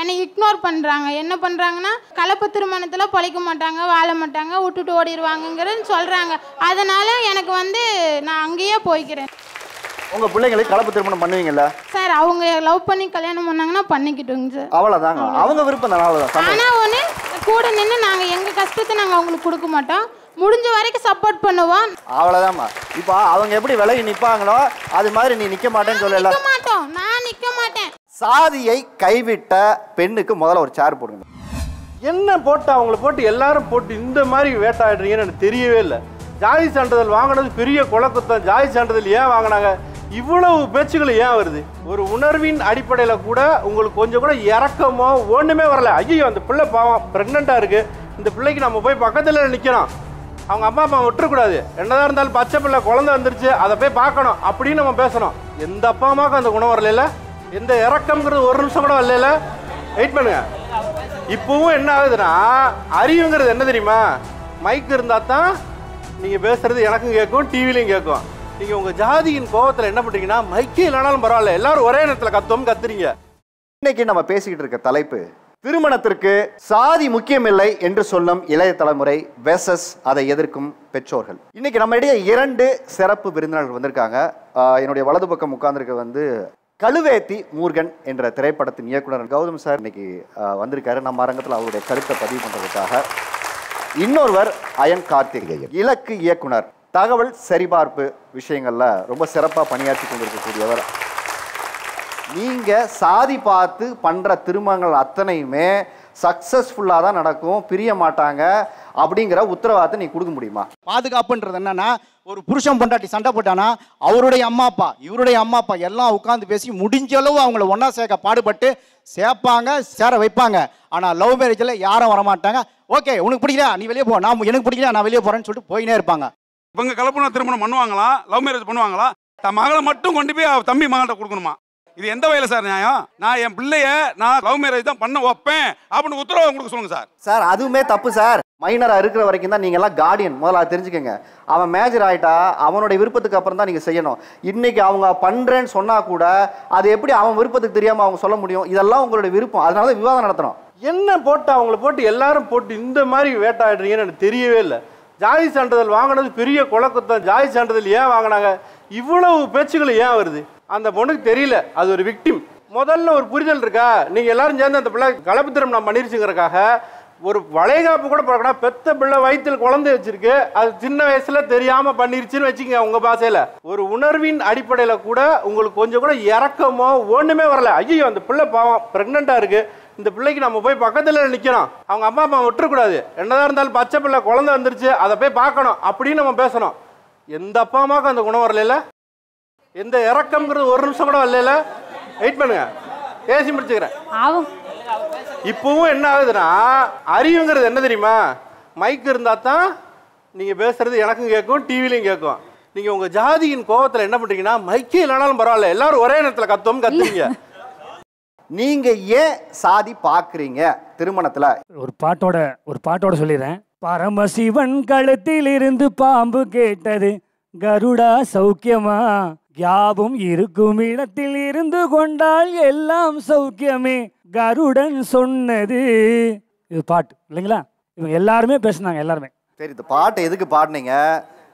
Speaker 15: என்னை இக்னோர் பண்ணுறாங்க. என்ன பண்ணுறாங்கன்னா கலப்பு திருமணத்தில் பொழைக்க மாட்டாங்க, வாழ மாட்டாங்க, விட்டுட்டு ஓடிடுவாங்கங்கிறன்னு சொல்கிறாங்க. அதனால் எனக்கு நான் அங்கேயே போய்க்கிறேன்.
Speaker 1: உங்கள் பிள்ளைங்களுக்கு கலப்பு திருமணம் பண்ணுவீங்கல்ல
Speaker 15: சார்? அவங்க லவ் பண்ணி கல்யாணம் பண்ணாங்கன்னா பண்ணிக்கிட்டோங்க சார்.
Speaker 1: அவ்வளோதாங்க, அவங்க விருப்பம் தானே, அவ்வளோதான்.
Speaker 15: ஆனால் ஒன்று கூட நின்று நாங்கள் எங்கள் கஷ்டத்தை நாங்கள் அவங்களுக்கு கொடுக்க மாட்டோம், முடிஞ்ச வரைக்கும் சப்போர்ட் பண்ணுவோம்.
Speaker 1: அவ்வளவுதான்மா. இப்போ அவங்க எப்படி விலகி நிப்பாங்களோ அது மாதிரி நீ நிக்க மாட்டேன்னு சொல்லல.
Speaker 15: நிக்க மாட்டோம், நான் நிக்க மாட்டேன்.
Speaker 1: சாதியை கைவிட்ட பெண்ணுக்கு முதல்ல ஒரு சேர் போடுங்க.
Speaker 22: என்ன போட்டு அவங்கள போட்டு எல்லாரும் போட்டு இந்த மாதிரி வேட்டாடுறீங்கன்னு எனக்கு தெரியவே இல்லை. ஜாதி சான்றிதழ் வாங்கினது பெரிய குலக்குத்தம். ஜாதி சான்றிதழ் ஏன் வாங்கினாங்க? இவ்வளவு பேச்சுகள் ஏன் வருது? ஒரு உணர்வின் அடிப்படையில் கூட உங்களுக்கு கொஞ்சம் கூட இறக்கமோ ஒன்றுமே வரல. ஐயோ அந்த பிள்ளை பாவம் ப்ரெக்னெண்ட்டாக இருக்குது, இந்த பிள்ளைக்கு நம்ம போய் பக்கத்தில் நிற்கணும், அவங்க அம்மா அப்பா விட்டுறக்கூடாது, என்னதான் இருந்தாலும் பச்சை பிள்ளை குழந்தை வந்துருச்சு அதை போய் பார்க்கணும் அப்படின்னு நம்ம பேசணும். எந்த அப்பா அம்மாவுக்கும் அந்த குணம் வரல, எந்த இறக்கம்ங்கிறது ஒரு நிமிஷம் கூட வரல. வெயிட் பண்ணுங்க. இப்பவும் என்ன ஆகுதுன்னா அறிவுங்கிறது என்ன தெரியுமா? மைக் இருந்தால் தான் நீங்கள் பேசுறது எனக்கும் கேட்கும், டிவிலையும் கேட்கும். நீங்கள் உங்கள் ஜாதியின் கோபத்தில் என்ன பண்ணுறீங்கன்னா மைக்கே இல்லைனாலும் பரவாயில்ல, எல்லாரும் ஒரே நேரத்தில் கத்துறீங்க.
Speaker 1: இன்னைக்கு நம்ம பேசிக்கிட்டு இருக்க தலைப்பு திருமணத்திற்கு சாதி முக்கியமில்லை என்று சொல்லும் இளைய தலைமுறை வெர்சஸ் அதை எதிர்க்கும் பெற்றோர்கள். இன்னைக்கு நம்ம இடையே 2 சிறப்பு விருந்தினர்கள் வந்திருக்காங்க. என்னுடைய வலது பக்கம் உட்கார்ந்துருக்க கழுவேத்தி மூர்கன் என்ற திரைப்படத்தின் இயக்குனர் கௌதம் சார் இன்னைக்கு வந்திருக்காரு நம்ம அரங்கத்தில் அவருடைய கருத்தை பதிவு பண்ணுறதுக்காக. இன்னொருவர் அயன் கார்த்திகேயன், இலக்கு இயக்குனர், தகவல் சரிபார்ப்பு விஷயங்கள்ல ரொம்ப சிறப்பாக பணியாற்றி கொண்டிருக்கக்கூடியவர். நீங்க சாதி பார்த்து பண்ற திருமணங்கள் அத்தனையுமே சக்சஸ்ஃபுல்லாக தான் நடக்கும், பிரிய மாட்டாங்க அப்படிங்கிற உத்தரவாதத்தை நீ கொடுக்க முடியுமா?
Speaker 21: பாதுகாப்புன்றது என்னன்னா, ஒரு புருஷன் பொண்டாட்டி சண்டை போட்டானா அவருடைய அம்மா அப்பா இவருடைய அம்மா அப்பா எல்லாம் உட்காந்து பேசி முடிஞ்ச அளவு அவங்கள ஒன்றா சேர்க்க பாடுபட்டு சேர்ப்பாங்க, சேர வைப்பாங்க. ஆனால் லவ் மேரேஜில் யாரும் வரமாட்டாங்க. ஓகே உனக்கு பிடிக்கல நீ வெளியே போ, நான் எனக்கு பிடிக்கல நான் வெளியே போகிறேன்னு சொல்லிட்டு போயினே இருப்பாங்க.
Speaker 19: இவங்க கலப்புன திருமணம் பண்ணுவாங்களா, லவ் மேரேஜ் பண்ணுவாங்களா? தன் மகளை மட்டும் கொண்டு போய் தம்பி மகள்கிட்ட கொடுக்கணுமா? இது எந்த வகையில் சார் நியாயம்? நான் என் பிள்ளைய நான் லவ் மேரேஜ் தான் பண்ண வைப்பேன் அப்படின்னு உத்தரவு கொடுக்க சொல்லுங்க சார்.
Speaker 1: சார் அதுவுமே தப்பு சார். மைனராக இருக்கிற வரைக்கும் தான் நீங்கள் எல்லாம் கார்டியன். முதல்ல அதை தெரிஞ்சுக்கங்க. அவன் மேஜர் ஆகிட்டா அவனுடைய விருப்பத்துக்கு அப்புறம் தான் நீங்கள் செய்யணும். இன்னைக்கு அவங்க பண்ணுறேன்னு சொன்னால் கூட அது எப்படி அவன் விருப்பத்துக்கு தெரியாமல் அவங்க சொல்ல முடியும்? இதெல்லாம் உங்களுடைய விருப்பம். அதனால தான் விவாதம் நடத்தணும்.
Speaker 22: என்ன போட்டு அவங்கள போட்டு எல்லாரும் போட்டு இந்த மாதிரி வேட்டாடுறீங்கன்னு எனக்கு தெரியவே இல்லை. ஜாதி சான்றிதழ் வாங்கினது பெரிய குழக்கத்தான். ஜாதி சான்றிதழ் ஏன் வாங்கினாங்க? இவ்வளவு பேச்சுகள் ஏன் வருது? அந்த பொண்ணுக்கு தெரியல அது ஒரு விக்டிம். முதல்ல ஒரு புரிதல் இருக்கா? நீங்கள் எல்லாரும் சேர்ந்து அந்த பிள்ளை கலப்பு திருமணம் பண்ணிருச்சுங்கிறக்காக ஒரு வளைகாப்பு கூட பார்க்கணும். பெத்த பிள்ளை வயிற்றில் குழந்தை வச்சிருக்கு, அது சின்ன வயசுல தெரியாம பண்ணிருச்சுன்னு வச்சுக்கோங்க. உங்க பாசையில ஒரு உணர்வின் அடிப்படையில கூட உங்களுக்கு கொஞ்சம் கூட இறக்கமோ ஒண்ணுமே வரல. ஐயோ அந்த பிள்ளை பாவம் பிரெக்னெண்டா இருக்கு, இந்த பிள்ளைக்கு நம்ம போய் பக்கத்துல நிக்கணும், அவங்க அப்பா அம்மா விட்டுறக்கூடாது, என்னதான் இருந்தாலும் பச்சை பிள்ளை குழந்தை வந்துருச்சு அதை போய் பார்க்கணும் அப்படின்னு நம்ம பேசணும். எந்த அப்பா அம்மாவுக்கும் அந்த குணம் வரல, எந்த இறக்கம்ங்கிறது ஒரு நிமிஷம் கூட வரல. வெயிட் பண்ணுங்க, பேசி முடிச்சுக்கிறேன். இப்பவும் என்ன ஆகுதுன்னா, அறிவுங்கிறது என்ன தெரியுமா? மைக் இருந்தா தான் நீங்க பேசுறது எனக்கும் கேட்கும், டிவிலையும் கேட்கும். நீங்க உங்க ஜாதியின் கோபத்துல என்ன பண்றீங்கன்னா, மைக்கே இல்லைனாலும் பரவாயில்ல எல்லாரும் ஒரே நேரத்தில் கத்துறீங்க.
Speaker 1: நீங்க ஏன் சாதி பாக்குறீங்க திருமணத்துல?
Speaker 16: ஒரு பாட்டோட சொல்லிடுறேன். பரமசிவன் கழுத்தில் இருந்து பாம்பு கேட்டது, கருடா சௌக்கியமா, யாவும் இருக்கும் இடத்தில் இருந்து கொண்டால் எல்லாம் சௌக்கியமே, கருடன் சொன்னது. இது பாட்டு இல்லைங்களா? இவங்க எல்லாருமே பேசினாங்க எல்லாருமே.
Speaker 1: சரி, இந்த பாட்டு எதுக்கு பாடுனீங்க?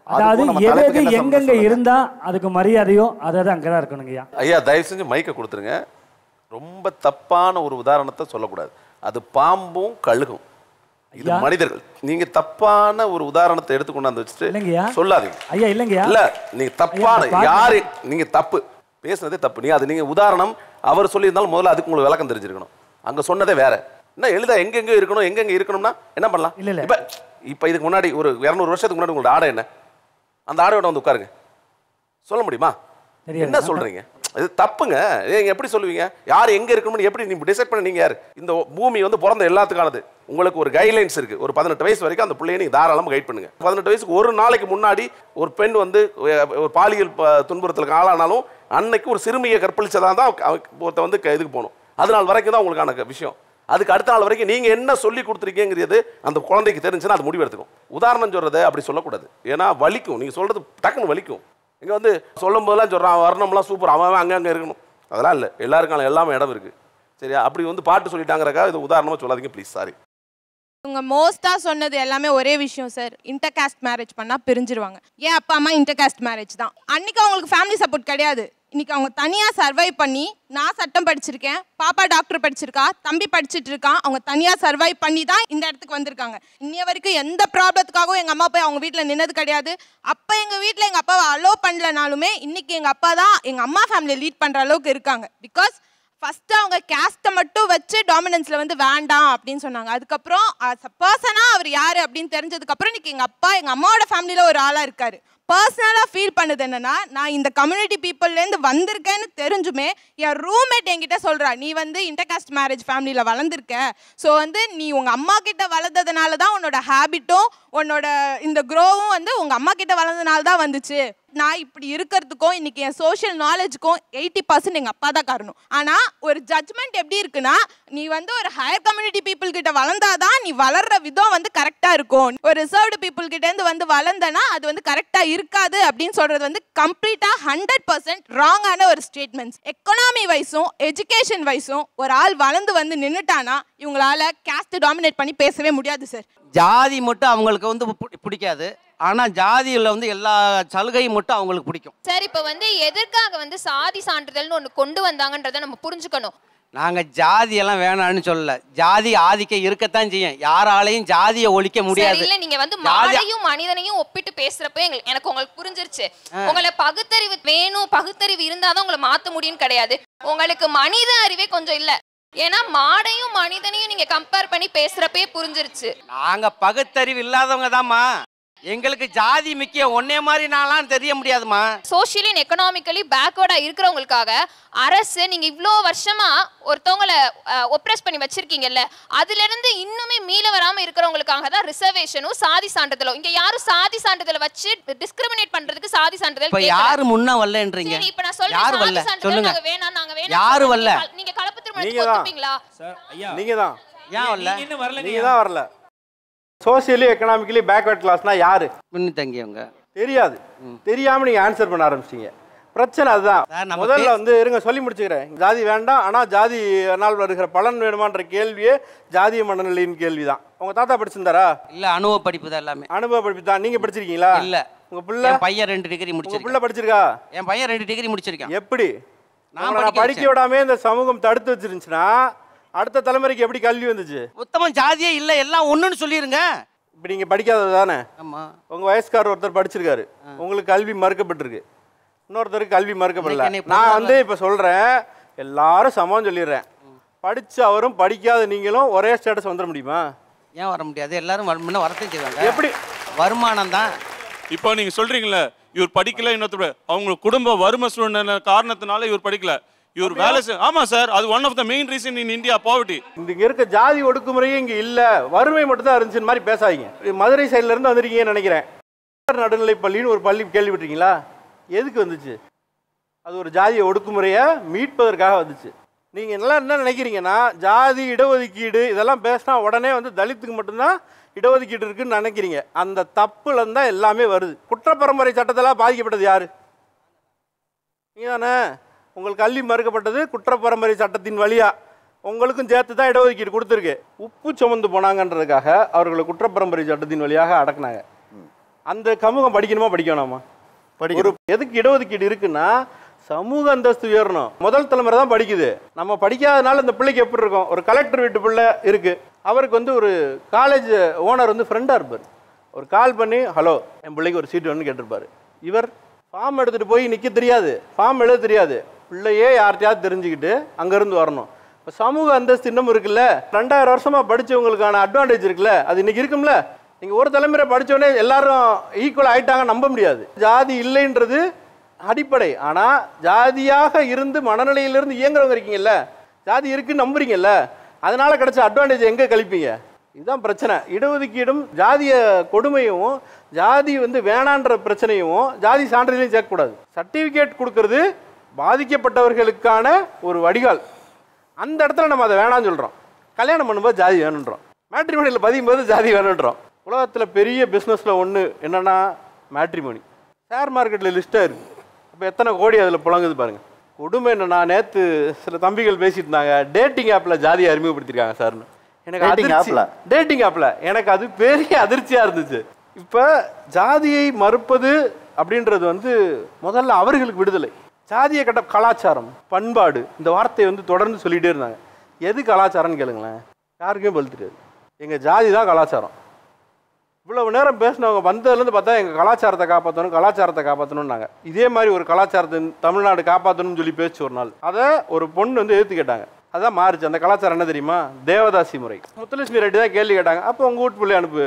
Speaker 16: அதாவது எது எங்கெங்க இருந்தா அதுக்கு மரியாதையோ அதாவது அங்கதான் இருக்கணுங்கய்யா.
Speaker 17: ஐயா தயவு செஞ்சு மைக்கை கொடுத்துருங்க. ரொம்ப தப்பான ஒரு உதாரணத்தை சொல்லக்கூடாது. அது பாம்பும் கழுகும், இது மனிதர்கள். நீங்க தப்பான ஒரு உதாரணத்தை எடுத்து கொண்டாந்து வச்சுட்டு சொல்லாதீங்க ஐயா. இல்லைங்கய்யா, இல்ல நீங்க தப்பான யாரு, நீங்க தப்பு பேசுனதே தப்பு. நீங்க அது நீங்க உதாரணம் அவர் சொல்லியிருந்தாலும் முதல்ல அதுக்கு உங்களுக்கு விளக்கம் தெரிஞ்சிருக்கணும். அங்க சொன்னதே வேற. என்ன எழுத எங்கெங்க இருக்கணும், எங்கெங்க இருக்கணும்னா என்ன பண்ணலாம்? இப்ப இதுக்கு முன்னாடி ஒரு 200 வருஷத்துக்கு முன்னாடி உங்களோட ஆடை என்ன, அந்த ஆடையோட வந்து உட்காருங்க, சொல்ல முடியுமா? என்ன சொல்றீங்க? இது தப்புங்க. நீங்க எப்படி சொல்லுவீங்க? யார் எங்க இருக்கணும்னு எப்படி நீங்க டிசைட் பண்ண? நீங்க யாரு? இந்த பூமி வந்து பிறந்த எல்லாத்துக்கானது. உங்களுக்கு ஒரு கைட்லைன்ஸ் இருக்கு. ஒரு 18 வயசு வரைக்கும் அந்த பிள்ளையை நீங்க தாராளமாக கைட் பண்ணுங்க. 18 வயசுக்கு ஒரு நாளைக்கு முன்னாடி ஒரு பெண் வந்து ஒரு பாலியல் துன்புறுத்தலுக்கு ஆளானாலும் அன்னைக்கு ஒரு சிறுமியை கற்பழிச்சதா தான் ஒருத்த வந்து இதுக்கு போகணும். அது நாள் வரைக்கும் தான் உங்களுக்கான விஷயம். அதுக்கு அடுத்த நாள் வரைக்கும் நீங்க என்ன சொல்லி கொடுத்துருக்கீங்கிறது அந்த குழந்தைக்கு தெரிஞ்சுன்னா அது முடிவு எடுத்துக்கும். உதாரணம் சொல்றதை அப்படி சொல்லக்கூடாது. ஏன்னா வலிக்கும். நீங்க சொல்றது டக்குன்னு வலிக்கும். இங்கே வந்து சொல்லும் போதெல்லாம் சொல்கிறான் வர்ணம்லாம் சூப்பர், அவன் அங்கே இருக்கணும், அதெல்லாம் இல்லை. எல்லாருக்கான எல்லாமே இடம் இருக்குது. சரியா? அப்படி வந்து பாட்டு சொல்லிட்டாங்கிறக்கா இது உதாரணமாக சொல்லாதீங்க ப்ளீஸ். சாரி.
Speaker 6: இவங்க மோஸ்ட்டாக சொன்னது எல்லாமே ஒரே விஷயம் சார். இன்டர் காஸ்ட் மேரேஜ் பண்ணால் பிரிஞ்சிருவாங்க. ஏன் அப்பா அம்மா இன்டர் காஸ்ட் மேரேஜ் தான். அன்றைக்கி அவங்களுக்கு ஃபேமிலி சப்போர்ட் கிடையாது. இன்றைக்கி அவங்க தனியாக சர்வைவ் பண்ணி, நான் சட்டம் படிச்சிருக்கேன், பாப்பா டாக்டர் படிச்சிருக்கா, தம்பி படிச்சுட்டு இருக்கான், அவங்க தனியாக சர்வைவ் பண்ணி தான் இந்த இடத்துக்கு வந்திருக்காங்க. இன்னைய வரைக்கும் எந்த ப்ராப்ளத்துக்காகவும் எங்கள் அம்மா போய் அவங்க வீட்டில் நின்னது கிடையாது. அப்போ எங்கள் வீட்டில் எங்கள் அப்பாவை அலோவ் பண்ணலனாலுமே இன்றைக்கி எங்கள் அப்பா தான் எங்கள் அம்மா ஃபேமிலியை லீட் பண்ணுற அளவுக்கு இருக்காங்க. பிகாஸ் ஃபஸ்ட்டு அவங்க கேஸ்ட்டை மட்டும் வச்சு டாமினன்ஸில் வந்து வேண்டாம் அப்படின்னு சொன்னாங்க. அதுக்கப்புறம் பர்சனாக அவர் யார் அப்படின்னு தெரிஞ்சதுக்கப்புறம் இன்றைக்கி எங்கள் அப்பா எங்கள் அம்மாவோட ஃபேமிலியில் ஒரு ஆளாக இருக்கார். பர்சனலாக ஃபீல் பண்ணது என்னென்னா, நான் இந்த கம்யூனிட்டி பீப்புள்லேருந்து வந்திருக்கேன்னு தெரிஞ்சுமே என் ரூம்மேட் என்கிட்ட சொல்கிறா, நீ வந்து இன்டர்காஸ்ட் மேரேஜ் ஃபேமிலியில் வளர்ந்துருக்க, ஸோ வந்து நீ உங்கள் அம்மா கிட்ட வளர்ந்ததுனால தான் உன்னோட ஹேபிட்டும் உன்னோட இந்த க்ரோவும் வந்து உங்கள் அம்மா கிட்ட வளர்ந்ததுனால தான் வந்துச்சு. நான் இப்படி இருக்கிறதுக்கும் இன்னைக்கு என் சோஷியல் நாலேஜுக்கும் 80% எங்கள் அப்பா தான் காரணம். ஆனால் ஒரு ஜட்ஜ்மெண்ட் எப்படி இருக்குன்னா, நீ வந்து ஒரு ஹையர் கம்யூனிட்டி பீப்புள் கிட்ட வளர்ந்தாதான் நீ வளர்ற விதம் வந்து கரெக்டாக இருக்கும், ஒரு ரிசர்வ்டு பீப்புள் கிட்டேருந்து வந்து வளர்ந்தனா அது வந்து கரெக்டாக இருக்காது அப்படின்னு சொல்கிறது வந்து கம்ப்ளீட்டாக 100% ராங்கான ஒரு ஸ்டேட்மெண்ட்ஸ். எக்கனாமி வைஸும் எஜுகேஷன் வைஸும் ஒரு ஆள் வளர்ந்து வந்து நின்றுட்டானா இவங்களால கேஸ்ட் டாமினேட் பண்ணி பேசவே முடியாது சார்.
Speaker 9: ஜாதி மட்டும் அவங்களுக்கு வந்து பிடிக்காது, ஆனால் ஜாதியில் வந்து எல்லா சலுகையும் மட்டும் அவங்களுக்கு பிடிக்கும்.
Speaker 7: சார், இப்போ வந்து எதற்காக வந்து சாதி சான்றிதழ்னு ஒன்று கொண்டு வந்தாங்கன்றதை நம்ம புரிஞ்சுக்கணும்.
Speaker 9: நாங்கள் ஜாதியெல்லாம் வேணான்னு சொல்லல, ஜாதி ஆதிக்கம் இருக்கத்தான் செய்யும், யாராலையும் ஜாதியை ஒழிக்க முடியாது.
Speaker 7: இல்லை, நீங்க வந்து மாடையும் மனிதனையும் ஒப்பிட்டு பேசுறப்ப எனக்கு உங்களுக்கு புரிஞ்சிருச்சு. உங்களை பகுத்தறிவு வேணும், பகுத்தறிவு இருந்தாதான் உங்களை மாற்ற முடியும்னு கிடையாது. உங்களுக்கு மனித அறிவே கொஞ்சம் இல்லை. ஏன்னா மாடையும் மனிதனையும் நீங்க கம்பேர் பண்ணி பேசுறப்பே புரிஞ்சிருச்சு.
Speaker 9: நாங்க பகுத்தறிவு இல்லாதவங்க தான்மா, எங்களுக்கு ஜாதி முக்கியம், ஒன்னே மாதிரி நான்லாம் தெரிய முடியாதுமா.
Speaker 7: சோஷியலி அண்ட் எக்கனாமிக்கலி பேக்வர்டா இருக்கிறவங்களுக்காக அரசு நீங்க இவ்வளோ வருஷமா ஒருத்தவங்களை ஒப்ரெஸ் பண்ணி வச்சிருக்கீங்கல்ல, அதுல இருந்து இன்னுமே மீள வராம இருக்கிறவங்களுக்காக தான் ரிசர்வேஷனும் சாதி சான்றிதழும். இங்க யாரும் சாதி சான்றிதழை வச்சு டிஸ்கிரிமினேட் பண்றதுக்கு சாதி சான்றிதழ்
Speaker 9: இப்ப யாரு முன்ன வரலன்றீங்க?
Speaker 7: இப்ப நான் சொல்றேன், சொல்லுங்க. நாங்க வேணாம்
Speaker 9: யாரு வரல?
Speaker 7: நீங்க கலப்பு திருமணத்துக்கு ஒத்துப்பீங்களா?
Speaker 22: நீங்க தான்.
Speaker 9: ஏன் வரல?
Speaker 22: நீங்க தான் வரல. சோசியலி எக்கனாமிக்கலி பேக்வர்ட் கிளாஸ்னா யாரு?
Speaker 9: பின்தங்கியவங்க.
Speaker 22: தெரியாது. தெரியாம நீங்க ஆன்சர் பண்ண ஆரம்பிச்சிட்டீங்க. பிரச்சனை அதுதான். முதல்ல வந்து இருங்க சொல்லி முடிச்சுக்கிறேன். ஜாதி வேண்டாம், ஆனா ஜாதி நாள் வருகிற பலன் வேணுமான்ற கேள்வியே ஜாதிய மனநிலையின் கேள்விதான். உங்க தாத்தா படிச்சிருந்தாரா?
Speaker 9: இல்ல, அனுபவ படிப்பு தான் எல்லாமே.
Speaker 22: அனுபவ படிப்பு தான். நீங்க படிச்சிருக்கீங்களா?
Speaker 9: இல்ல.
Speaker 22: உங்க பிள்ளை?
Speaker 9: என் பையன் 2 டிகிரி முடிச்சிருக்கான்.
Speaker 22: உங்க பிள்ளை படிச்சிருக்கா?
Speaker 9: என் பையன் 2 டிகிரி முடிச்சிருக்கான்.
Speaker 22: எப்படி? நான் படிக்க விடாம இந்த சமூகம் தடுத்து வச்சிருந்துச்சுன்னா அடுத்த தலைமுறைக்கு எப்படி கல்வி வந்துச்சு?
Speaker 9: உத்தம ஜாதியே இல்ல, எல்லாம் ஒண்ணுன்னு சொல்லிருங்க.
Speaker 22: இப்ப நீங்க படிக்காதது தானே?
Speaker 9: ஆமா.
Speaker 22: உங்க வயசுக்காரர் ஒருத்தர் படிச்சிருக்காரு, உங்களுக்கு கல்வி மறுக்கப்பட்டிருக்கு, இன்னொருத்தருக்கு கல்வி மறுக்கப்படல. நான் வந்து இப்ப சொல்றேன், எல்லாரும் சமம் சொல்லிடுறேன். படிச்ச அவரும் படிக்காத நீங்களும் ஒரே ஸ்டேட்டஸ் வந்துட முடியுமா?
Speaker 9: ஏன் வர முடியாது? எல்லாரும் வரத்தையும் செய்வாங்க.
Speaker 22: எப்படி?
Speaker 9: வருமானம் தான்.
Speaker 3: இப்போ நீங்க சொல்றீங்களே இவர் படிக்கல, இன்னொருத்தர் அவங்க குடும்ப வறுமை சூழ்நிலை காரணத்தினால இவர் படிக்கல, இவர் வேலை ஆமா சார், அது one of the main reason in India poverty.
Speaker 22: இங்க இருக்க ஜாதி ஒடுக்குமுறையே இங்க இல்ல, வறுமை மட்டும் தான் இருந்துச்சு மாதிரி பேசாதீங்க. மதுரை சைட்ல இருந்து வந்திருக்கீங்கன்னு நினைக்கிறேன். நடுநிலை பள்ளின்னு ஒரு பள்ளி கேள்விப்பட்டிருக்கீங்களா? எதுக்கு வந்துச்சு? அது ஒரு ஜாதிய ஒடுக்குமுறையை மீட்பதற்காக வந்துச்சு. நீங்க எல்லாம் என்ன நினைக்கிறீங்கன்னா ஜாதி இடஒதுக்கீடு இதெல்லாம் பேசினா உடனே வந்து தலித்துக்கு மட்டும்தான் இடஒதுக்கீடு இருக்குன்னு நினைக்கிறீங்க. அந்த தப்புல இருந்தா எல்லாமே வருது. குற்றப்பரம்பரை சட்டத்தெல்லாம் பாதிக்கப்பட்டது யாரு? நீங்க தானே. உங்களுக்கு கல்வி மறுக்கப்பட்டது குற்றப்பரம்பரை சட்டத்தின் வழியா. உங்களுக்கும் சேர்த்து தான் இடஒதுக்கீடு கொடுத்துருக்கு. உப்பு சுமந்து போனாங்கன்றதுக்காக அவர்களை குற்றப்பரம்பரை சட்டத்தின் வழியாக அடக்குனாங்க. அந்த சமூகம் படிக்கணுமா படிக்கணுமா? ஒரு எதுக்கு இடஒதுக்கீடு இருக்குன்னா சமூக அந்தஸ்து உயரணும். முதல் தலைமுறை தான் படிக்குது. நம்ம படிக்காதனால இந்த பிள்ளைக்கு எப்படி இருக்கும்? ஒரு கலெக்டர் வீட்டு பிள்ளை இருக்கு, அவருக்கு வந்து ஒரு காலேஜ் ஓனர் வந்து ஃப்ரெண்டாக இருப்பார். ஒரு கால் பண்ணி ஹலோ என் பிள்ளைக்கு ஒரு சீட் வேணும்னு கேட்டிருப்பாரு. இவர் ஃபார்ம் எடுத்துகிட்டு போய் நிற்க தெரியாது, ஃபார்ம் எழுத தெரியாது, பிள்ளையே யார்கிட்டயாவது தெரிஞ்சுக்கிட்டு அங்கேருந்து வரணும். இப்போ சமூக அந்தஸ்து இன்னும் இருக்குல்ல, 2000 வருஷமாக படித்தவங்களுக்கான அட்வான்டேஜ் இருக்குல்ல, அது இன்னைக்கு இருக்கும்ல. நீங்கள் ஒரு தலைமுறை படித்தோடனே எல்லாரும் ஈக்குவல் ஆகிட்டாங்க நம்ப முடியாது. ஜாதி இல்லைன்றது அடிப்படை. ஆனால் ஜாதியாக இருந்து மனநிலையிலிருந்து இயங்குறவங்க இருக்கீங்கல்ல, ஜாதி இருக்குன்னு நம்புறீங்கல்ல, அதனால கிடைச்ச அட்வான்டேஜ் எங்கே கழிப்பீங்க? இதுதான் பிரச்சனை. இடஒதுக்கீடும் ஜாதிய கொடுமையும் ஜாதி வந்து வேணான்ற பிரச்சனையும் ஜாதி சான்றிதழையும் சேர்க்கக்கூடாது. சர்டிஃபிகேட் கொடுக்கறது பாதிக்கப்பட்டவர்களுக்கான ஒரு வடிகால். அந்த இடத்துல நம்ம அதை வேணான்னு சொல்கிறோம். கல்யாணம் பண்ணும்போது ஜாதி வேணுன்றோம், மேட்ரிமோனியில் பதியும்போது ஜாதி வேணுன்றோம். உலகத்தில் பெரிய பிஸ்னஸில் ஒன்று என்னென்னா மேட்ரிமோனி. ஷேர் மார்க்கெட்டில் லிஸ்ட்டாக இருக்குது. இப்போ எத்தனை கோடி அதில் புழங்குது பாருங்கள். கொடுமை என்னன்னா, நேற்று சில தம்பிகள் பேசிட்டு இருந்தாங்க, டேட்டிங் ஆப்பில் ஜாதியை அறிமுகப்படுத்திருக்காங்க சார்னு. எனக்கு டேட்டிங் ஆப்பில் எனக்கு அது பெரிய அதிர்ச்சியாக இருந்துச்சு. இப்போ ஜாதியை மறுப்பது அப்படின்றது வந்து முதல்ல அவர்களுக்கு விடுதலை. ஜாதிய கட்ட கலாச்சாரம் பண்பாடு இந்த வார்த்தையை வந்து தொடர்ந்து சொல்லிகிட்டே இருந்தாங்க. எது கலாச்சாரம்னு கேளுங்களேன், யாருக்குமே பதில் தெரியாது. எங்கள் ஜாதி தான் கலாச்சாரம். இவ்வளவு நேரம் பேசினவங்க வந்ததுலேருந்து பார்த்தா எங்கள் கலாச்சாரத்தை காப்பாற்றணும் கலாச்சாரத்தை காப்பாற்றணும்னாங்க. இதே மாதிரி ஒரு கலாச்சாரத்தை தமிழ்நாடு காப்பாற்றணும்னு சொல்லி பேச்சு ஒரு நாள் அதை ஒரு பொண்ணு வந்து எடுத்து கேட்டாங்க. அதான் மாறிச்சு. அந்த கலாச்சாரம் என்ன தெரியுமா? தேவதாசி முறை. முத்துலட்சுமி ரெட்டி தான் கேள்வி கேட்டாங்க. அப்போ உங்கள் வீட்டு பிள்ளை அனுப்பு,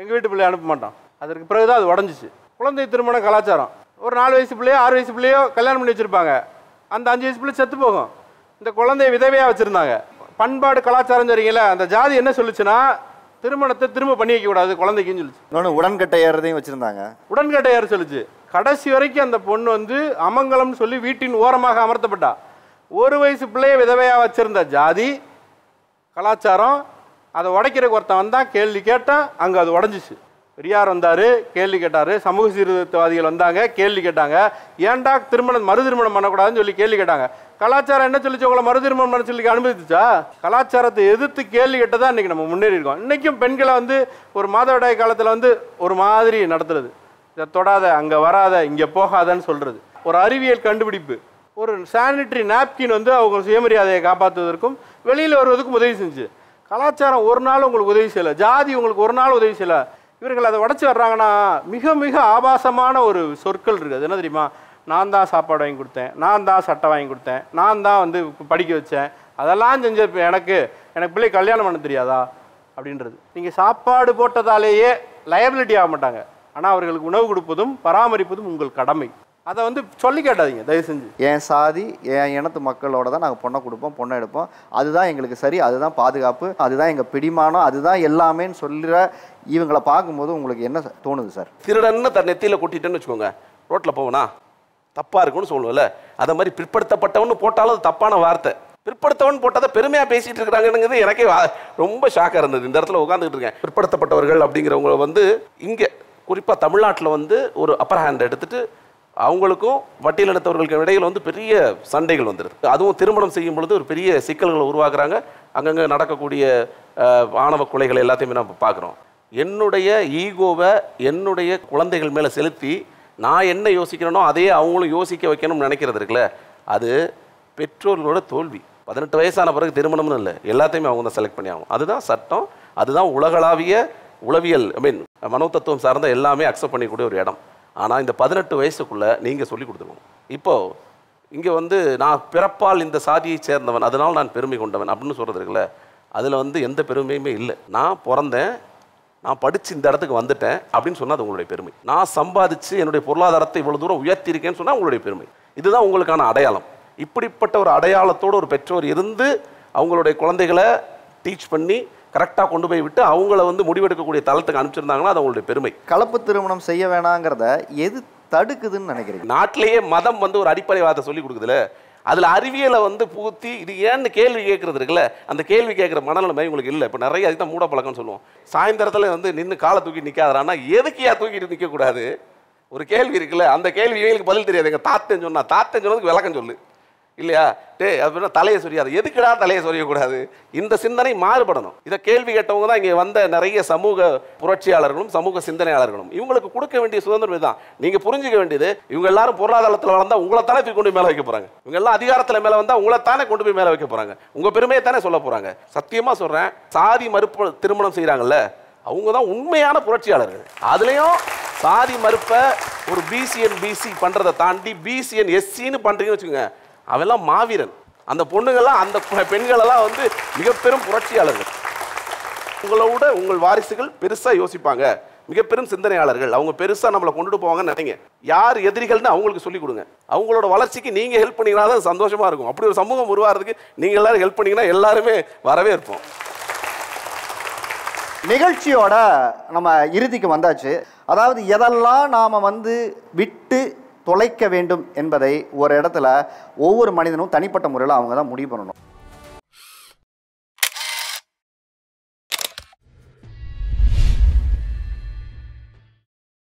Speaker 22: எங்கள் வீட்டு பிள்ளை அனுப்ப மாட்டோம். அதற்கு பிறகுதான் அது உடஞ்சிச்சு. குழந்தை திருமண கலாச்சாரம். ஒரு 4 வயசு பிள்ளையோ 6 வயசு பிள்ளையோ கல்யாணம் பண்ணி வச்சுருப்பாங்க. அந்த 5 வயசு பிள்ளை செத்து போகும். இந்த குழந்தைய விதவையாக வச்சுருந்தாங்க. பண்பாடு கலாச்சாரம் சரிங்களா? அந்த ஜாதி என்ன சொல்லுச்சுன்னா திருமணத்தை திரும்ப பண்ணி வைக்க கூடாது குழந்தைக்குன்னு சொல்லிச்சு.
Speaker 1: இன்னொன்று உடன்கட்டை ஏறதையும் வச்சுருந்தாங்க.
Speaker 22: உடன்கட்டை ஏற சொல்லிச்சு. கடைசி வரைக்கும் அந்த பொண்ணு வந்து அமங்கலம்னு சொல்லி வீட்டின் ஓரமாக அமர்த்தப்பட்டா. 1 வயசு பிள்ளைய விதவையாக வச்சிருந்த ஜாதி கலாச்சாரம் அதை உடைக்கிறதுக்கு ஒருத்தன் வந்தான், கேள்வி கேட்டான், அங்கே அது உடஞ்சிச்சு. பெரியார் வந்தார், கேள்வி கேட்டார். சமூக சீர்திருத்தவாதிகள் வந்தாங்க, கேள்வி கேட்டாங்க. ஏன்டா மறு திருமணம் பண்ணக்கூடாதுன்னு சொல்லி கேள்வி கேட்டாங்க. கலாச்சாரம் என்ன சொல்லிச்சு? உங்களை மறு திருமணம் பண்ண சொல்லி அனுமதிச்சா? கலாச்சாரத்தை எதிர்த்து கேள்வி கேட்டதான் இன்னைக்கு நம்ம முன்னேறி இருக்கோம். இன்னைக்கும் பெண்களை வந்து ஒரு மாதவிடாய் காலத்தில் வந்து ஒரு மாதிரி நடத்துறது, இதை தொடாத, அங்கே வராத, இங்கே போகாதன்னு சொல்றது. ஒரு அறிவியல் கண்டுபிடிப்பு. ஒரு சானிட்டரி நாப்கின் வந்து அவங்க சுயமரியாதையை காப்பாற்றுவதற்கும் வெளியில் வருவதற்கும் உதவி செஞ்சு. கலாச்சாரம் ஒரு நாள் உங்களுக்கு உதவி செய்யலை, ஜாதி உங்களுக்கு ஒரு நாள் உதவி செய்யலை. இவர்கள் அதை உடச்சி வர்றாங்கன்னா மிக மிக ஆபாசமான ஒரு சொற்கள் இருக்குது. அது என்ன தெரியுமா? நான் தான் சாப்பாடு வாங்கி கொடுத்தேன், நான் தான் சட்டை வாங்கி கொடுத்தேன், நான் தான் வந்து படிக்க வச்சேன், அதெல்லாம் செஞ்ச எனக்கு பிள்ளை கல்யாணம் பண்ண தெரியாதா அப்படின்றது. நீங்கள் சாப்பாடு போட்டதாலேயே லயபிலிட்டி ஆக மாட்டாங்க. ஆனால் அவர்களுக்கு உணவு கொடுப்பதும் பராமரிப்பதும் உங்கள் கடமை. அதை வந்து சொல்லி கேட்டாதீங்க தயவு செஞ்சு.
Speaker 1: என் சாதி என் இனத்து மக்களோட தான் நாங்கள் பொண்ணை கொடுப்போம், பொண்ணை எடுப்போம், அதுதான் எங்களுக்கு சரி, அதுதான் பாதுகாப்பு, அதுதான் எங்கள் பிடிமானம், அதுதான் எல்லாமேன்னு சொல்கிற இவங்களை பார்க்கும்போது உங்களுக்கு என்ன தோணுது சார்?
Speaker 17: திருடன்னு தன் நெத்தியில் கொட்டிட்டேன்னு வச்சுக்கோங்க, ரோட்டில் போவனா தப்பாக இருக்குன்னு சொல்லுவோம்ல, அதை மாதிரி பிற்படுத்தப்பட்டவன்னு போட்டாலும் அது தப்பான வார்த்தை. பிற்படுத்தவன் போட்டதை பெருமையாக பேசிகிட்டு இருக்கிறாங்கன்னு எனக்கே ரொம்ப ஷாக்காக இருந்தது. இந்த இடத்துல உட்காந்துக்கிட்டு இருக்கேன். பிற்படுத்தப்பட்டவர்கள் அப்படிங்கிறவங்க வந்து இங்கே குறிப்பாக தமிழ்நாட்டில் வந்து ஒரு அப்பர் ஹேண்ட் எடுத்துகிட்டு அவங்களுக்கும் பட்டியலினத்தவர்களுக்கு இடையில் வந்து பெரிய சண்டைகள் வந்துடுது. அதுவும் திருமணம் செய்யும் பொழுது ஒரு பெரிய சிக்கல்களை உருவாக்குறாங்க. அங்கங்கே நடக்கக்கூடிய ஆணவ கொலைகளை எல்லாத்தையுமே நம்ம பார்க்குறோம். என்னுடைய ஈகோவை என்னுடைய குழந்தைகள் மேலே செலுத்தி நான் என்ன யோசிக்கிறேனோ அதையே அவங்களும் யோசிக்க வைக்கணும்னு நினைக்கிறது இருக்குல்ல, அது பெற்றோர்களோட தோல்வி. 18 வயசான பிறகு திருமணம்னு இல்லை, எல்லாத்தையுமே அவங்க தான் செலக்ட் பண்ணி ஆகும். அதுதான் சட்டம், அதுதான் உலகளாவிய உளவியல் மனோதத்துவம் சார்ந்த எல்லாமே அக்செப்ட் பண்ணிக்கூடிய ஒரு இடம். ஆனால் இந்த 18 வயசுக்குள்ளே நீங்கள் சொல்லி கொடுத்துருக்கணும். இப்போது இங்கே வந்து நான் பிறப்பால் இந்த சாதியை சேர்ந்தவன் அதனால் நான் பெருமை கொண்டவன் அப்படின்னு சொல்கிறது இருக்குல்ல, அதில் வந்து எந்த பெருமையுமே இல்லை. நான் பிறந்தேன், நான் படித்து இந்த இடத்துக்கு வந்துட்டேன் அப்படின்னு சொன்னால் அது உங்களுடைய பெருமை. நான் சம்பாதிச்சு என்னுடைய பொருளாதாரத்தை இவ்வளோ தூரம் உயர்த்தியிருக்கேன்னு சொன்னால் உங்களுடைய பெருமை. இதுதான் உங்களுக்கான அடையாளம். இப்படிப்பட்ட ஒரு அடையாளத்தோடு ஒரு பெற்றோர் இருந்து அவங்களுடைய குழந்தைகளை டீச் பண்ணி கரெக்டாக கொண்டு போய் விட்டு அவங்கள வந்து முடிவெடுக்கக்கூடிய தளத்துக்கு அனுப்பிச்சிருந்தாங்கன்னா அது அவங்களுடைய பெருமை.
Speaker 1: கலப்பு திருமணம் செய்ய வேணாங்கிறத எது தடுக்குதுன்னு நினைக்கிறீங்க?
Speaker 17: நாட்டிலேயே மதம் வந்து ஒரு அடிப்படை வாதத்தை சொல்லி கொடுக்குதுல, அதில் அறிவியலை வந்து பூத்தி இது ஏன்னு கேள்வி கேட்கறது இருக்குல்ல, அந்த கேள்வி கேட்குற மனநிலைமை உங்களுக்கு இல்லை. இப்போ நிறைய அதுதான் மூட பழக்கம்னு சொல்லுவோம். சாயந்தரத்தில் வந்து நின்று காலை தூக்கி நிற்காதானா, எதுக்கு தூக்கிட்டு நிற்கக்கூடாது? ஒரு கேள்வி இருக்குல்ல, அந்த கேள்வி இவங்களுக்கு பதில் தெரியாது. எங்கள் தாத்தன் சொன்னதுக்கு விளக்கம் சொல்லு இல்லையா? அப்படின்னா தலையை சொரியாது, எதுக்குடா தலையை சொரியக்கூடாது? இந்த சிந்தனை மாறுபடணும். இதை கேள்வி கேட்டவங்க தான் இங்கே வந்த நிறைய சமூக புரட்சியாளர்களும் சமூக சிந்தனையாளர்களும். இவங்களுக்கு கொடுக்க வேண்டிய சுதந்திரம் இதுதான். நீங்கள் புரிஞ்சுக்க வேண்டியது, இவங்க எல்லாரும் பொருளாதாரத்தில் வளர்ந்தா உங்களை தானே தூக்கி கொண்டு போய் மேலே வைக்க போகிறாங்க. இவங்க எல்லாம் அதிகாரத்தில் மேலே வந்தால் உங்களை தானே கொண்டு போய் மேலே வைக்க போகிறாங்க. உங்கள் பெருமையை தானே சொல்ல போகிறாங்க. சத்தியமாக சொல்கிறேன், சாதி மறுப்பு திருமணம் செய்கிறாங்கல்ல, அவங்க தான் உண்மையான புரட்சியாளர்கள். அதுலேயும் சாதி மறுப்பை ஒரு பிசி பண்ணுறதை தாண்டி பிசிஎன் எஸ்சின்னு பண்ணுறீங்கன்னு வச்சுக்கோங்க, அவெல்லாம் மாவீரன். அந்த பொண்ணுங்கள்லாம் அந்த பெண்களெல்லாம் வந்து மிக பெரும் புரட்சியாளர்கள். உங்களோட உங்கள் வாரிசுகள் பெருசாக யோசிப்பாங்க, மிக பெரும் சிந்தனையாளர்கள், அவங்க பெருசாக நம்மளை கொண்டுட்டு போவாங்கன்னு நினைங்க. யார் எதிரிகள்னு அவங்களுக்கு சொல்லிக் கொடுங்க. அவங்களோட வளர்ச்சிக்கு நீங்கள் ஹெல்ப் பண்ணிங்கன்னா தான் சந்தோஷமாக இருக்கும். அப்படி ஒரு சமூகம் உருவாகிறதுக்கு நீங்கள் எல்லாரும் ஹெல்ப் பண்ணிங்கன்னா எல்லாருமே வரவே இருப்போம்.
Speaker 1: நிகழ்ச்சியோட நம்ம இறுதிக்கு வந்தாச்சு. அதாவது எதெல்லாம் நாம் வந்து விட்டு தொலைக்க வேண்டும் என்பதை ஒரு இடத்துல ஒவ்வொரு மனிதனும் தனிப்பட்ட முறையில் அவங்க தான் முடிவு பண்ணணும்.